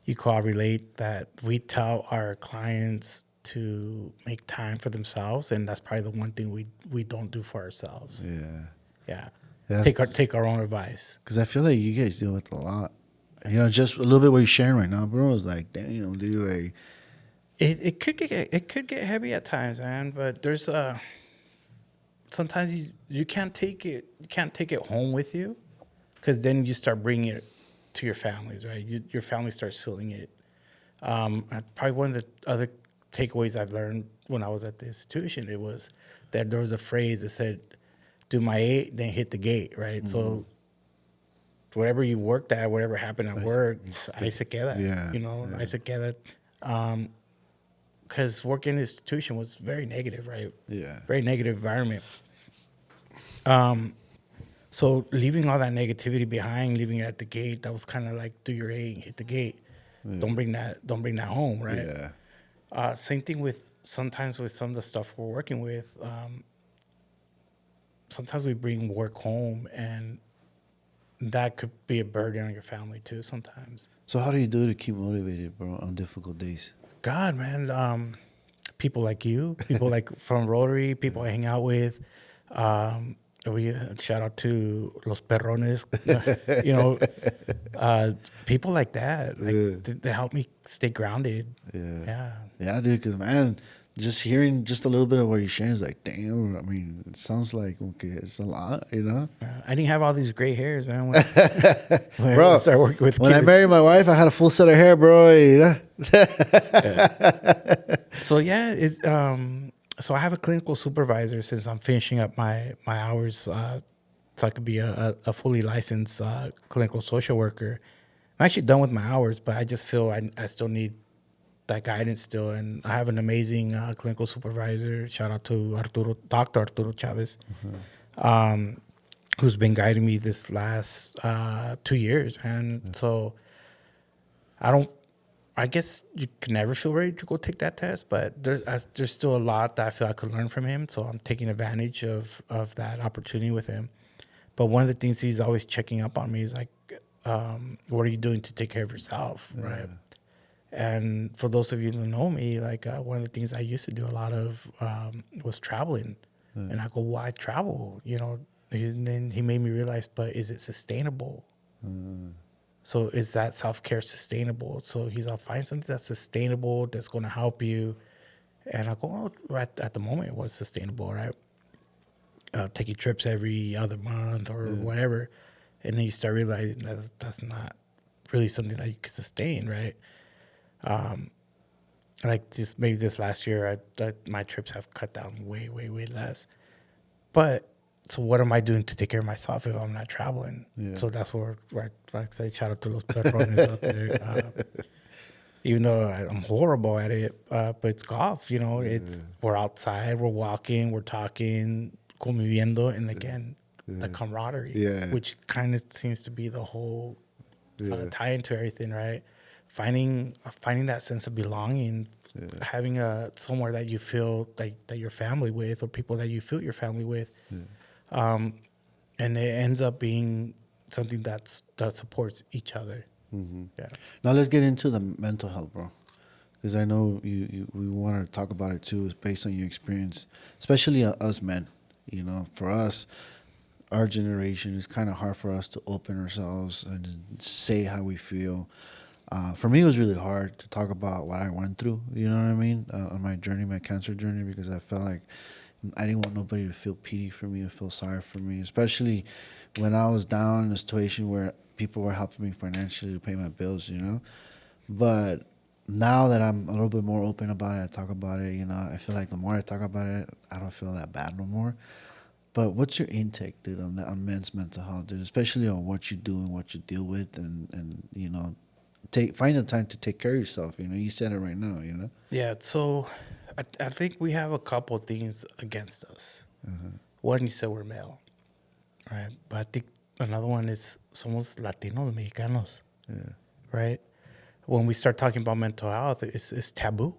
you can all relate that we tell our clients to make time for themselves, and that's probably the one thing we don't do for ourselves. Yeah. Take our own advice. Because I feel like you guys deal with a lot. Just a little bit what you're sharing right now, bro, is like, damn, dude, like. It could get heavy at times, man. But there's sometimes you can't take it home with you, because then you start bringing it to your families, right? Your family starts feeling it. Probably one of the other takeaways I've learned when I was at the institution, it was that there was a phrase that said, "Do my 8, then hit the gate," right? So whatever you worked at, whatever happened at work, ahí se queda. Ahí se queda. Because working in the institution was very negative, right? Yeah. Very negative environment. So leaving all that negativity behind, leaving it at the gate, that was kind of like, do your 8, hit the gate. Yeah. Don't bring that home, right? Yeah. Same thing sometimes with some of the stuff we're working with. Sometimes we bring work home, and that could be a burden on your family too sometimes. So how do you do to keep motivated, bro, on difficult days? God, man, people like you, people like from Rotary, people I hang out with. We shout out to Los Perrones, people like that, they help me stay grounded. Yeah, dude. Because man, just hearing just a little bit of what you're sharing is like, damn. I mean, it sounds like it's a lot, I didn't have all these gray hairs, man. When bro, I started working with when kids. I married my wife, I had a full set of hair, bro. So it's so I have a clinical supervisor since I'm finishing up my hours, so I could be a fully licensed clinical social worker. I'm actually done with my hours, but I just feel I still need that guidance still. And I have an amazing clinical supervisor. Shout out to Dr. Arturo Chavez, who's been guiding me this last 2 years. And so I guess you can never feel ready to go take that test, but there's still a lot that I feel I could learn from him. So I'm taking advantage of that opportunity with him. But one of the things he's always checking up on me is like, what are you doing to take care of yourself, right? And for those of you who know me, like one of the things I used to do a lot of was traveling. And I go, why travel? And then he made me realize, but is it sustainable? So is that self-care sustainable? So he's find something that's sustainable, that's going to help you. And I go, oh, at the moment it was sustainable, right? Taking trips every other month or whatever. And then you start realizing that's not really something that you can sustain, right? Like just maybe this last year, my trips have cut down way, way, way less. But so what am I doing to take care of myself if I'm not traveling? Yeah. So that's where like I say, shout out to los perrones out there. Even though I'm horrible at it, but it's golf. You know, we're outside, we're walking, we're talking, conviviendo, and again, the camaraderie, which kind of seems to be the whole tie into everything, right? Finding that sense of belonging, having somewhere that you feel like that you're family with, or people that you feel your family with, and it ends up being something that supports each other. Mm-hmm. Yeah. Now let's get into the mental health, bro, because I know we want to talk about it too, based on your experience, especially us men. You know, for us, our generation, it's kind of hard for us to open ourselves and say how we feel. For me, it was really hard to talk about what I went through, you know what I mean, on my journey, my cancer journey, because I felt like I didn't want nobody to feel pity for me or feel sorry for me, especially when I was down in a situation where people were helping me financially to pay my bills, you know. But now that I'm a little bit more open about it, I talk about it, you know, I feel like the more I talk about it, I don't feel that bad no more. But what's your intake, dude, on men's mental health, dude, especially on what you do and what you deal with, and you know, find the time to take care of yourself. You know, you said it right now. You know. Yeah. So I think we have a couple of things against us. One, you said we're male, right? But I think another one is somos Latinos, Mexicanos, right? When we start talking about mental health, it's taboo.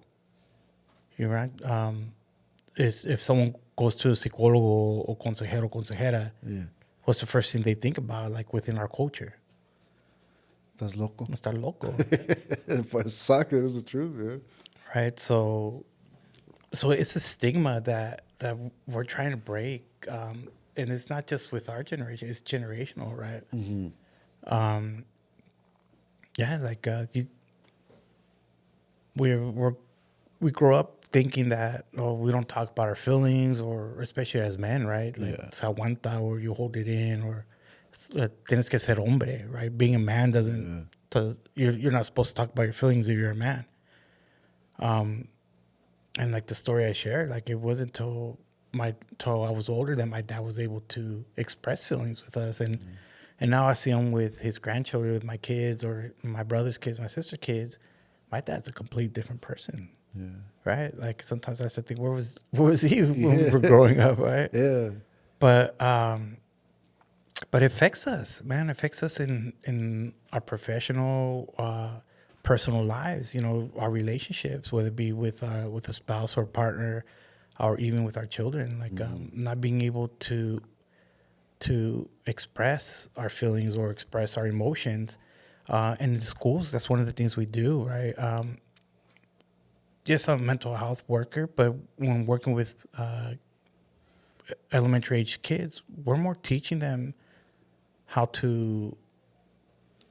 You're right. Is if someone goes to a psicólogo or consejero, consejera, what's the first thing they think about, like within our culture? Estás loco. Estar loco. For a suck, it was the truth, yeah. Right. So it's a stigma that we're trying to break, and it's not just with our generation; it's generational, right? Mm-hmm. Yeah, like we grow up thinking that we don't talk about our feelings, or especially as men, right? Like se aguanta, or you hold it in, or tienes que ser hombre, right? Being a man doesn't. You're not supposed to talk about your feelings if you're a man. And like the story I shared, like it wasn't till I was older that my dad was able to express feelings with us, and now I see him with his grandchildren, with my kids, or my brother's kids, my sister's kids. My dad's a complete different person, right? Like sometimes I think, where was he when we were growing up, right? Yeah. But it affects us, man. It affects us in our professional, personal lives. You know, our relationships, whether it be with a spouse or partner, or even with our children. Like not being able to express our feelings or express our emotions. And in the schools, that's one of the things we do, right? Yes, I'm a mental health worker, but when working with elementary age kids, we're more teaching them how to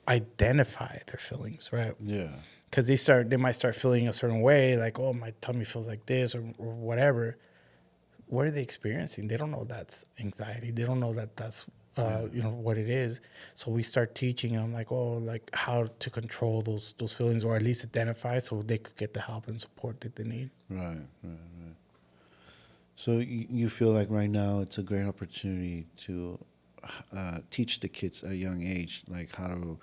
identify their feelings, right? Yeah. Because they might start feeling a certain way, like, oh, my tummy feels like this, or whatever. What are they experiencing? They don't know that's anxiety. They don't know that that's what it is. So we start teaching them, like, how to control those feelings, or at least identify, so they could get the help and support that they need. Right. So you feel like right now it's a great opportunity to teach the kids at a young age, like how to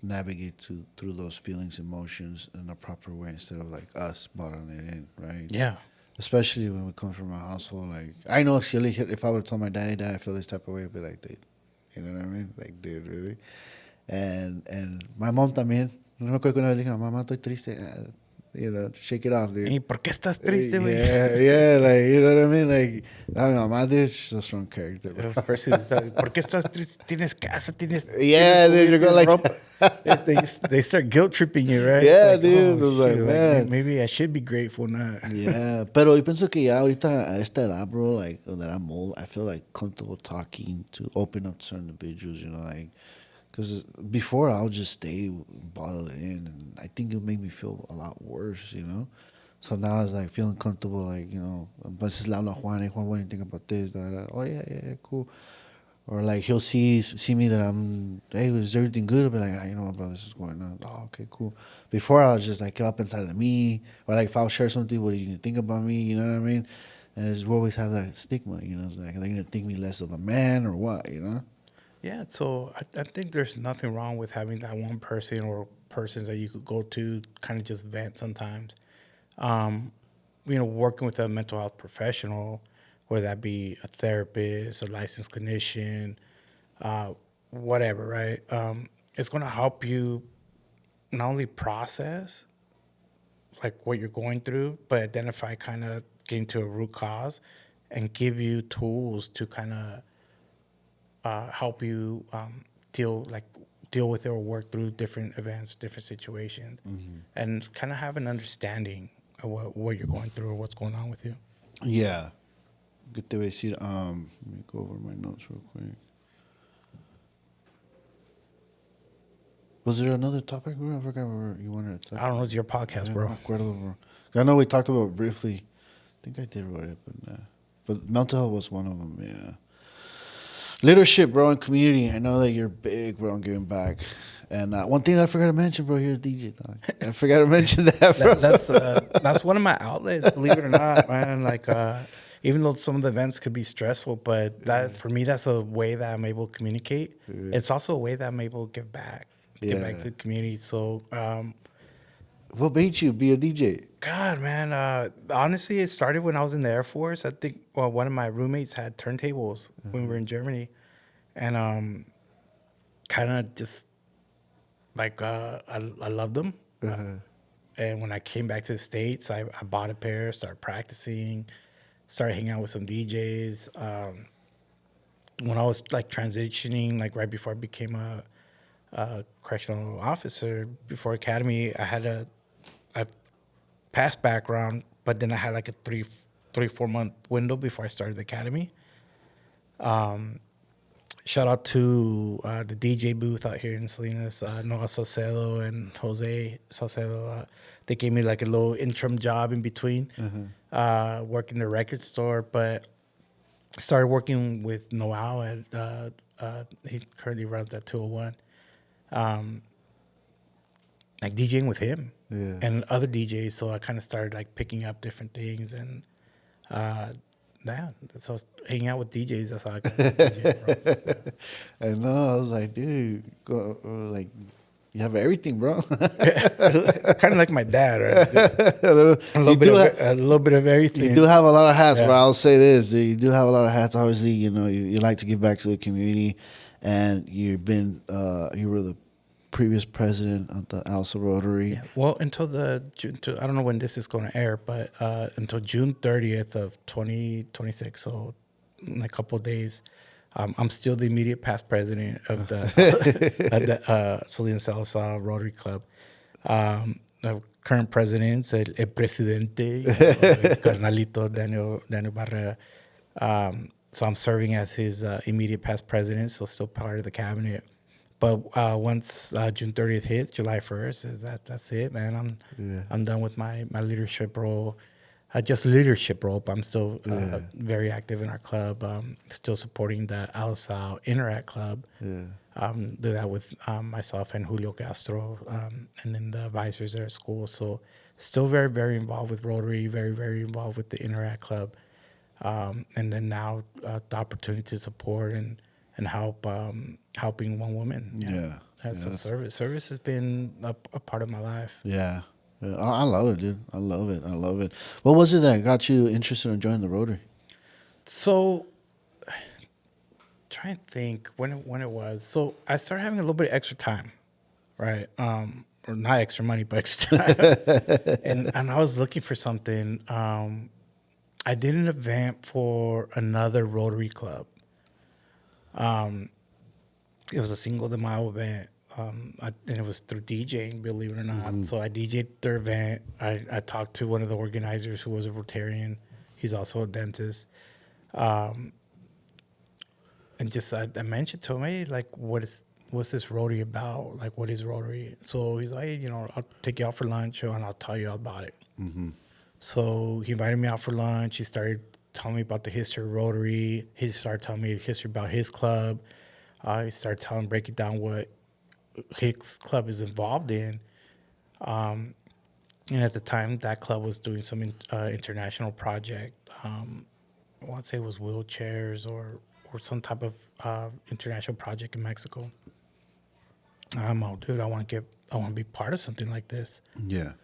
navigate through those feelings, emotions in a proper way, instead of like us bottling it in, right? Yeah. Especially when we come from a household, like, I know actually if I would have told my daddy, hey, Dad, I feel this type of way, I'd be like, dude, you know what I mean? Like, dude, really? And my mom también. No me acuerdo que una vez dije, mamá, estoy triste. You know, shake it off, dude. ¿Y por qué estás triste, güey? Yeah, like, you know what I mean? Like, mi mamá, dude, she's a strong character. First, ¿por qué estás triste? Tienes casa, tienes... Yeah, dude, you go like... They start guilt tripping you, right? Yeah, like, dude. Oh, like, man. Maybe I should be grateful now. Yeah, pero yo pienso que ya ahorita a esta edad, bro, like, that I'm old, I feel like comfortable talking to open up to certain individuals, you know, like, because before I'll just stay, bottle it in, and I think it made me feel a lot worse, you know. So now it's like feeling comfortable, like, you know, but le hablo a Juan, hey, Juan, what do you think about this? Oh, yeah, cool. Or like he'll see me that hey, is everything good? I'll be like, you know what, bro, this is going on. Oh, okay, cool. Before I was just like up inside of me, or like if I'll share something, what are you gonna think about me? You know what I mean? And we always have that stigma, you know. It's like, are they gonna think me less of a man or what? You know? Yeah, so I think there's nothing wrong with having that one person or persons that you could go to, kind of just vent sometimes. Working with a mental health professional, whether that be a therapist, a licensed clinician, whatever, right? It's going to help you not only process like what you're going through, but identify kind of getting to a root cause and give you tools to kind of help you deal with it or work through different events, different situations, and kind of have an understanding of what you're going through or what's going on with you. Yeah. Good to see. Let me go over my notes real quick. Was there another topic, bro? I forgot where you wanted to talk. I don't know. It's your podcast, bro. No acuerdo, bro. I know we talked about it briefly. I think I did write it, but mental health was one of them. Yeah. Leadership, bro, and community. I know that you're big, bro, on giving back. And one thing that I forgot to mention, bro, you're a DJ, dog. I forgot to mention that, bro. That's one of my outlets, believe it or not, man. Like, even though some of the events could be stressful, but that for me, that's a way that I'm able to communicate. Yeah. It's also a way that I'm able to give back to the community. So, what made you be a DJ? God, man, honestly, it started when I was in the Air Force. I think one of my roommates had turntables when we were in Germany, and kind of just like I loved them. And when I came back to the States, I bought a pair, started practicing, started hanging out with some DJs. When I was like transitioning, like right before I became a correctional officer, before academy, I had a past background, but then I had like a 3-4 month window before I started the academy. Shout out to the DJ booth out here in Salinas, Noah Salcedo and Jose Salcedo. They gave me like a little interim job in between, working the record store, but started working with Noah at, he currently runs that 201. Like DJing with him and other DJs. So I kind of started like picking up different things and, so hanging out with DJs, that's how I got DJ, bro. I know. I was like, dude, like, you have everything, bro. Kind of like my dad, right? a little bit of everything. You do have a lot of hats, bro. I'll say this: you do have a lot of hats. Obviously, you know, you like to give back to the community, and you were the previous president of the Alsa Rotary. Yeah. Well, until I don't know when this is going to air, but until June 30th of 2026, so in a couple of days, I'm still the immediate past president of the Salinas Salsa Rotary Club. The current president is el presidente, Carnalito Daniel Barrera. So I'm serving as his immediate past president, so still part of the cabinet. But once June 30th hits, July 1st, that's it, man. I'm done with my leadership role. Just leadership role, but I'm still very active in our club. Still supporting the Alsa Interact Club. Do that with myself and Julio Castro, and then the advisors there at school. So still very, very involved with Rotary, very, very involved with the Interact Club. And then now the opportunity to support and help helping one woman. So service has been a part of my life. Yeah, I love it, dude. I love it. What was it that got you interested in joining the Rotary? So, trying to think when it was. So I started having a little bit of extra time, right? Or not extra money, but extra time. and I was looking for something. I did an event for another Rotary club. It was a Cinco de Mayo event, and it was through DJing, believe it or not. So I DJed their event. I talked to one of the organizers who was a Rotarian. He's also a dentist. And just I mentioned to him, hey, like, what's this Rotary about? Like, what is Rotary? So he's like, hey, I'll take you out for lunch and I'll tell you all about it. So he invited me out for lunch. He started telling me about the history of Rotary. He started telling me the history about his club. He started breaking down what his club is involved in. And at the time, that club was doing some international project. I want to say it was wheelchairs or some type of international project in Mexico. I'm oh, dude, I want to be part of something like this. Yeah.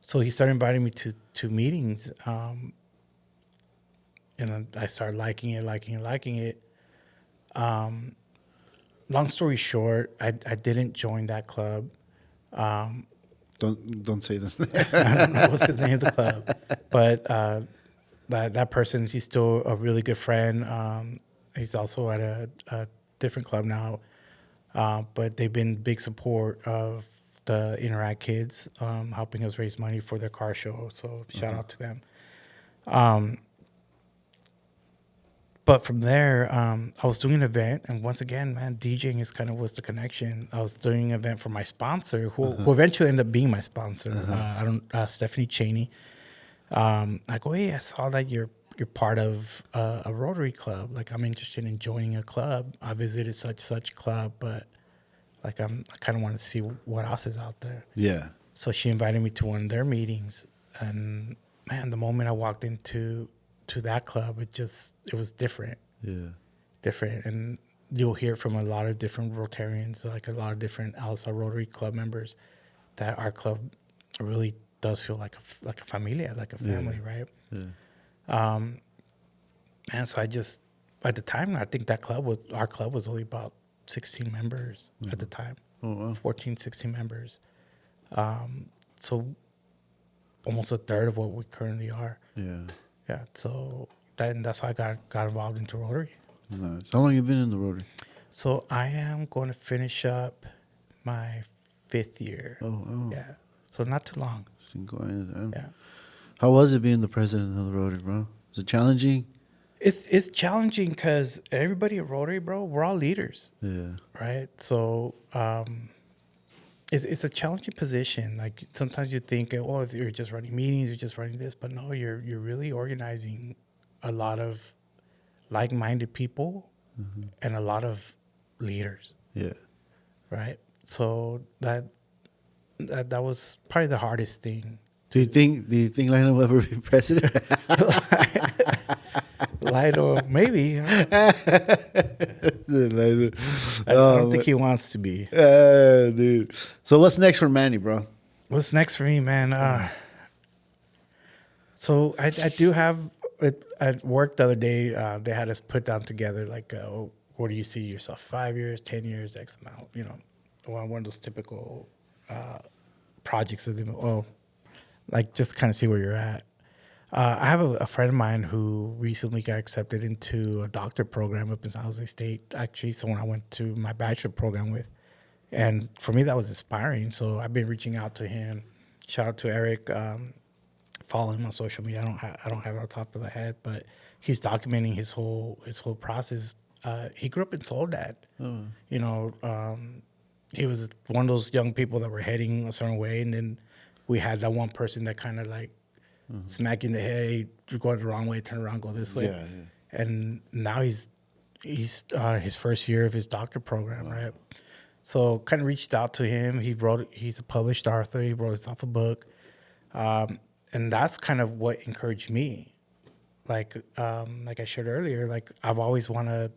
So he started inviting me to meetings, and I started liking it. Long story short, I didn't join that club. Don't say this. I don't know what's the name of the club, but that person, he's still a really good friend. He's also at a different club now, but they've been big support of the Interact kids, helping us raise money for their car show. So shout out to them. But from there, I was doing an event, and once again, man, DJing was the connection. I was doing an event for my sponsor, who eventually ended up being my sponsor. Stephanie Cheney. I go, hey, I saw that you're part of a Rotary club. Like, I'm interested in joining a club. I visited such club, but like I kind of want to see what else is out there. Yeah. So she invited me to one of their meetings, and man, the moment I walked into that club, it was different. Yeah. Different. And you'll hear from a lot of different Rotarians, like a lot of different LSR Rotary Club members, that our club really does feel like a familia, like a family, right? Yeah. And so at the time, I think our club was only about 16 members at the time. Oh, wow. 14, 16 members. So almost a third of what we currently are. Yeah. Yeah, so that's how I got involved into Rotary. Nice. How long you been in the Rotary? So I am going to finish up my 5th year. Oh. Yeah, so not too long. Yeah. Yeah, How was it being the president of the Rotary, bro? Was it challenging? it's challenging because everybody at Rotary, bro, we're all leaders. Yeah. Right. So it's a challenging position. Like, sometimes you think, oh, you're just running meetings, you're just running this, but no, you're really organizing a lot of like-minded people and a lot of leaders. Yeah. Right. So that was probably the hardest thing. Do you think Lionel will ever be president? Lido, maybe. Huh? I don't think he wants to be. Dude. So what's next for Manny, bro? What's next for me, man? So I do have it at work the other day. They had us put down together, like, where do you see yourself? 5 years, 10 years, X amount. You know, one of those typical projects of them. Like, just kind of see where you're at. I have a friend of mine who recently got accepted into a doctor program up in San Jose State. Actually, someone I went to my bachelor program with. And for me, that was inspiring. So I've been reaching out to him. Shout out to Eric. Follow him on social media. I don't have it on top of the head, but he's documenting his whole process. He grew up in Soledad. You know, he was one of those young people that were heading a certain way, and then we had that one person that kind of like smack you in the head. Hey, you're going the wrong way. Turn around, go this way. Yeah. And now he's his first year of his doctor program, right? So kind of reached out to him. He's a published author. He wrote himself a book. And that's kind of what encouraged me. Like I shared earlier, like, I've always wanted,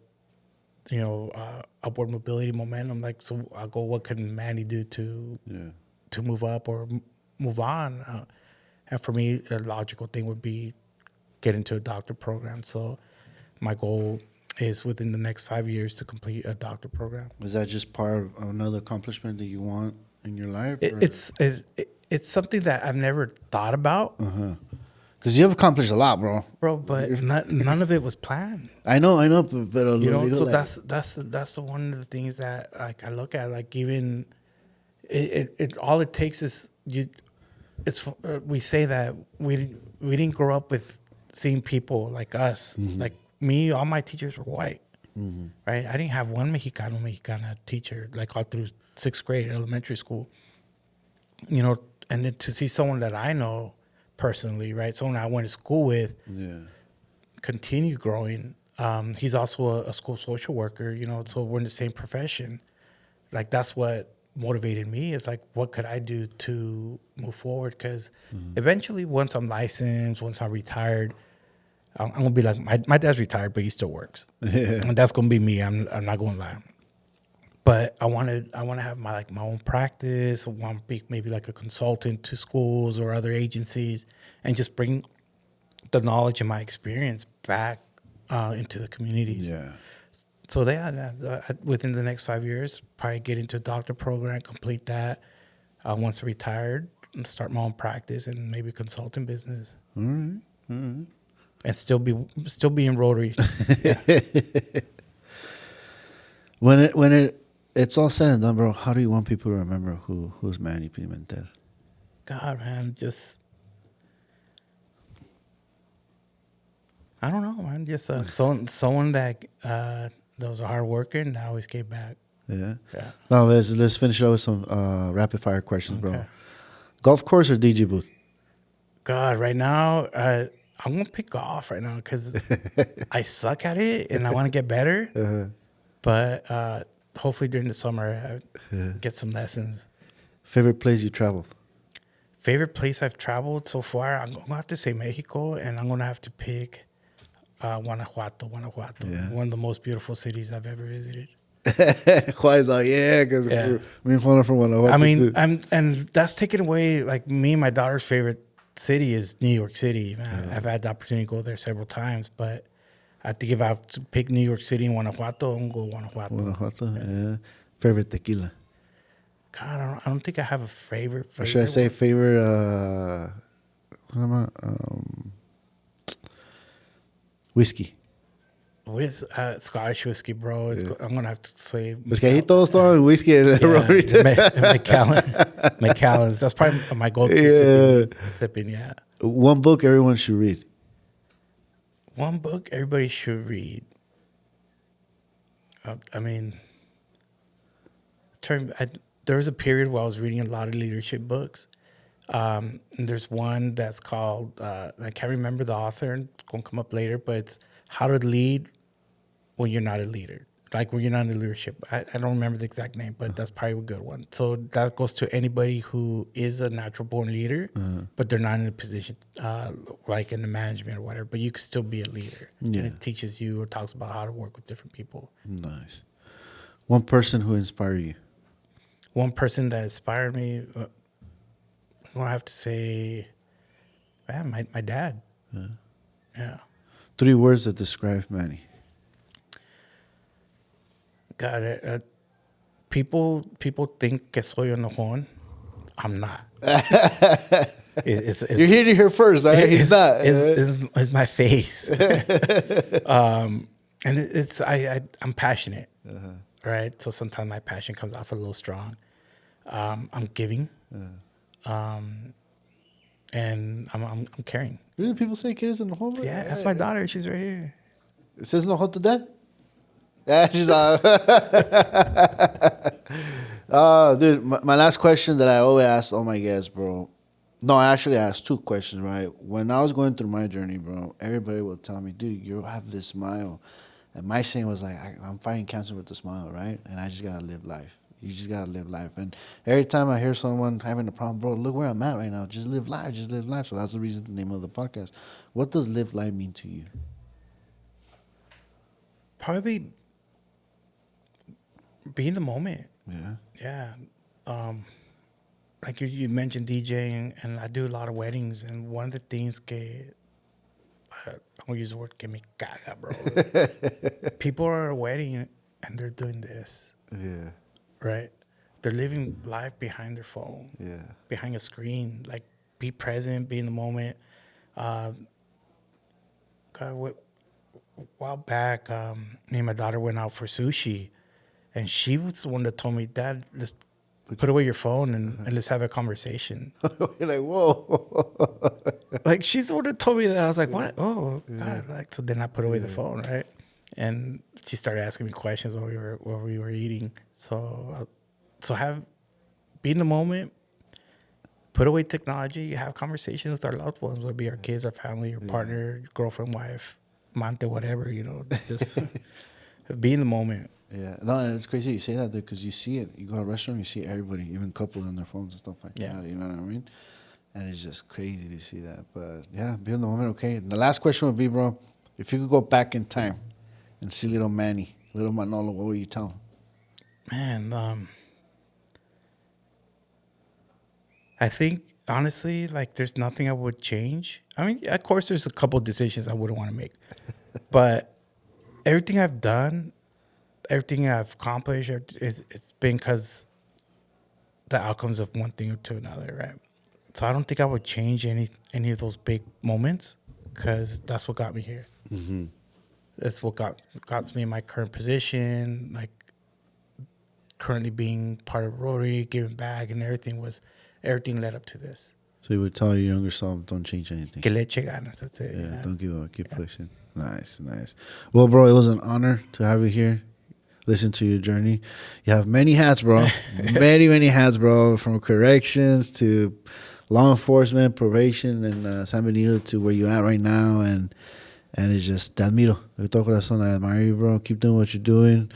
upward mobility, momentum. Like, so I'll go, what can Manny do to move up or move on? And for me, a logical thing would be get into a doctor program. So my goal is within the next 5 years to complete a doctor program. Was that just part of another accomplishment that you want in your life? It's something that I've never thought about. Because you have accomplished a lot, bro. But none of it was planned. I know, but so that's the one of the things that, like, I look at, like, even it all it takes is we say that we didn't grow up with seeing people like us. Like me, all my teachers were white, right? I didn't have one Mexicana teacher, like, all through 6th grade elementary school. And then to see someone that I know personally, right? Someone I went to school with, continue growing. He's also a school social worker, so we're in the same profession. Like, that's what motivated me. It's like, what could I do to move forward? Because eventually, once I'm licensed, once I'm retired, I'm going to be like, my dad's retired, but he still works. And that's going to be me. I'm not going to lie. But I want to have my own practice. I want to be maybe like a consultant to schools or other agencies and just bring the knowledge and my experience back into the communities. Yeah. So within the next 5 years, probably get into a doctor program, complete that. Once I'm retired, and start my own practice and maybe consulting business. All right. And still be in Rotary. When it's all said and done, bro, how do you want people to remember who's Manny Pimentel? God, man, just I don't know, man. Just someone that was a hard worker and that always gave back. Yeah. Yeah. Now let's finish it up with some rapid fire questions, bro. Okay. Golf course or DJ booth? God, right now, I'm gonna pick golf right now because I suck at it and I want to get better. But hopefully during the summer, I get some lessons. Favorite place you traveled? Favorite place I've traveled so far, I'm gonna have to say Mexico, and I'm gonna have to pick Guanajuato. Yeah. One of the most beautiful cities I've ever visited. Juárez, because me and Juan are from Guanajuato. I mean, too. and that's taken away. Like, me and my daughter's favorite city is New York City. Man, I've had the opportunity to go there several times, but I think if I have to pick New York City and Guanajuato, I'm gonna go Guanajuato. Guanajuato, yeah. Favorite tequila? God, I don't think I have a favorite. Or should I say favorite? Whiskey. With Scottish whiskey, bro. I'm gonna have to say Mezcalito, strong whiskey. Macallan's. That's probably my go-to sipping. Yeah. One book everyone should read. One book everybody should read. I mean, there was a period where I was reading a lot of leadership books. And there's one that's called, I can't remember the author, it's going to come up later, but it's How to Lead When You're Not a Leader. Like, when you're not in leadership. I don't remember the exact name, but that's probably a good one. So that goes to anybody who is a natural born leader, but they're not in a position like in the management or whatever, but you can still be a leader. Yeah. And it teaches you or talks about how to work with different people. Nice. One person who inspired you. One person that inspired me, I'm going to have to say, man, my dad. Yeah. 3 words that describe Manny. God, people think que soy enojón. I'm not. You're here to hear first, right? He's not. It's my face. And I'm passionate, right? So sometimes my passion comes off a little strong. I'm giving, and I'm caring. Really, people say kids in the home? Yeah, that's my daughter. She's right here. It says no to dad? Yeah, she's dude, my last question that I always ask all my guests, bro. No, I actually asked 2 questions, right? When I was going through my journey, bro, everybody would tell me, dude, you have this smile. And my saying was like, I'm fighting cancer with a smile, right? And I just got to live life. You just got to live life. And every time I hear someone having a problem, bro, look where I'm at right now. Just live life. Just live life. So that's the reason the name of the podcast. What does live life mean to you? Probably be in the moment. Yeah. Yeah. Like you mentioned DJing, and I do a lot of weddings, and one of the things I'm going to use the word que me caga, bro. People are at a wedding, and they're doing this. Yeah. Right? They're living life behind their phone. Yeah. Behind a screen. Like, be present, be in the moment. God, a while back, me and my daughter went out for sushi, and she was the one that told me, Dad, let's put away your phone and let's have a conversation. You're like, whoa. Like, she's the one that told me that. I was like, what? Oh, God. Like, so then I put away the phone, right? And she started asking me questions while we were eating. So be in the moment, put away technology, have conversations with our loved ones, whether it be our kids, our family, your partner, your girlfriend, wife, amante, whatever, just be in the moment. Yeah, no, and it's crazy you say that because you see it. You go to a restaurant, you see everybody, even couples on their phones and stuff like that. You know what I mean? And it's just crazy to see that. But yeah, be in the moment, okay. And the last question would be, bro, if you could go back in time and see little Manny, little Manolo, what would you tell him? Man, I think honestly, like, there's nothing I would change. I mean, of course, there's a couple of decisions I wouldn't want to make, but everything I've done, everything I've accomplished, it's been because the outcomes of one thing to another, right? So I don't think I would change any of those big moments because that's what got me here. Mm-hmm. That's what got me in my current position, like currently being part of Rotary, giving back, and everything led up to this. So you would tell your younger self, don't change anything. Que le eche ganas, that's it. Yeah, don't give up. Keep pushing. Nice. Well, bro, it was an honor to have you here. Listen to your journey. You have many hats, bro. many hats, bro. From corrections to law enforcement, probation, and San Benito to where you at right now. And it's just, te admiro. De todo corazón, I admire you, bro. Keep doing what you're doing.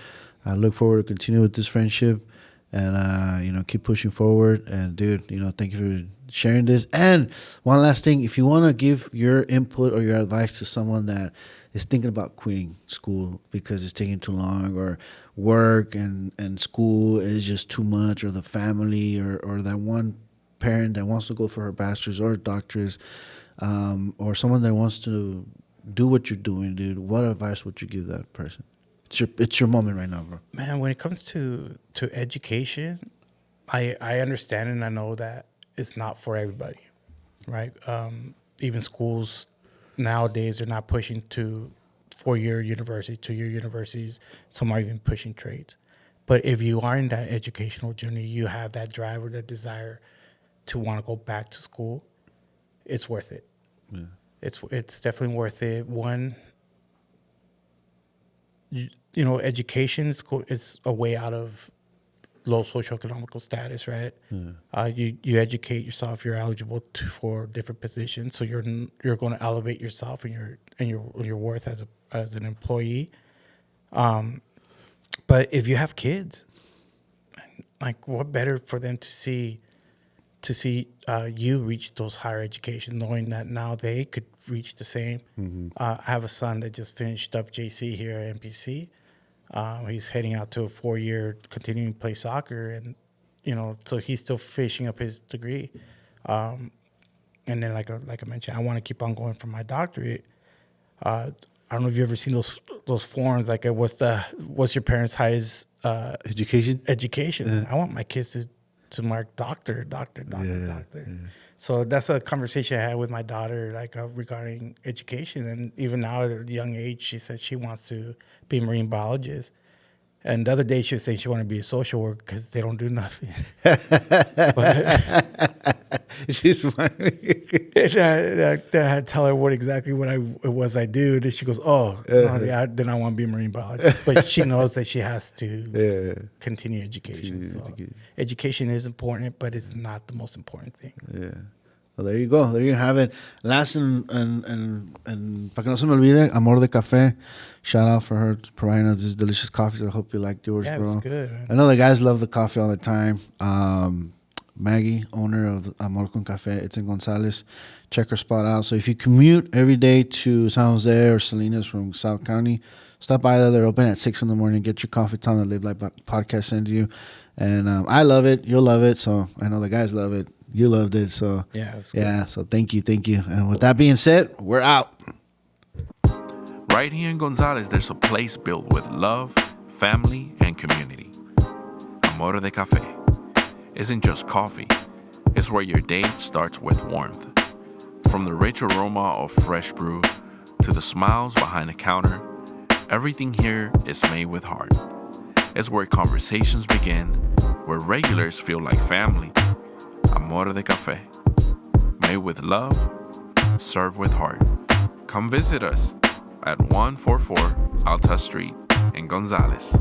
I look forward to continue with this friendship. And, keep pushing forward. And, dude, thank you for sharing this. And one last thing, if you want to give your input or your advice to someone that is thinking about quitting school because it's taking too long, or work and school is just too much, or the family, or that one parent that wants to go for her bachelor's or doctorate, or someone that wants to do what you're doing, dude, what advice would you give that person? It's your moment right now, bro. Man, when it comes to education, I understand and I know that it's not for everybody, right? Even schools nowadays are not pushing to 4-year universities, 2-year universities. Some are even pushing trades. But if you are in that educational journey, you have that drive or that desire to want to go back to school, it's worth it. Yeah. It's definitely worth it. One, education is a way out of low socioeconomic status, right? Yeah. You educate yourself. You're eligible for different positions, so you're going to elevate yourself and your worth as an employee. But if you have kids, like, what better for them to see you reach those higher education, knowing that now they could reach the same. Mm-hmm. I have a son that just finished up JC here at MPC. He's heading out to a 4-year continuing to play soccer, and so he's still finishing up his degree. And then, like I mentioned, I want to keep on going for my doctorate. I don't know if you've ever seen those forms, like, what's your parents' highest education? Yeah. I want my kids to mark doctor. Yeah. So that's a conversation I had with my daughter, like, regarding education. And even now at a young age, she said she wants to be a marine biologist. And the other day she was saying she wanted to be a social worker because they don't do nothing. She's funny. I had to tell her what it was I do. And she goes, then I want to be a marine biologist. But she knows that she has to continue education. Education is important, but it's not the most important thing. Yeah. Well, there you go. There you have it. Last and para que no se me olvide, Amor de Café. Shout out for her providing us this delicious coffee. I hope you liked yours, bro. Yeah, it was good, man. I know the guys love the coffee all the time. Maggie, owner of Amor con Café, it's in Gonzales. Check her spot out. So if you commute every day to San Jose or Salinas from South County, stop by there. They're open at 6 a.m. Get your coffee time. The Live Life podcast sends you. And I love it. You'll love it. So I know the guys love it. You loved it. So yeah. So thank you. And with that being said, we're out. Right here in Gonzales, there's a place built with love, family, and community. Amor de Café isn't just coffee. It's where your day starts with warmth. From the rich aroma of fresh brew to the smiles behind the counter, everything here is made with heart. It's where conversations begin, where regulars feel like family. Amor de Café. Made with love, served with heart. Come visit us at 144 Alta Street in Gonzales.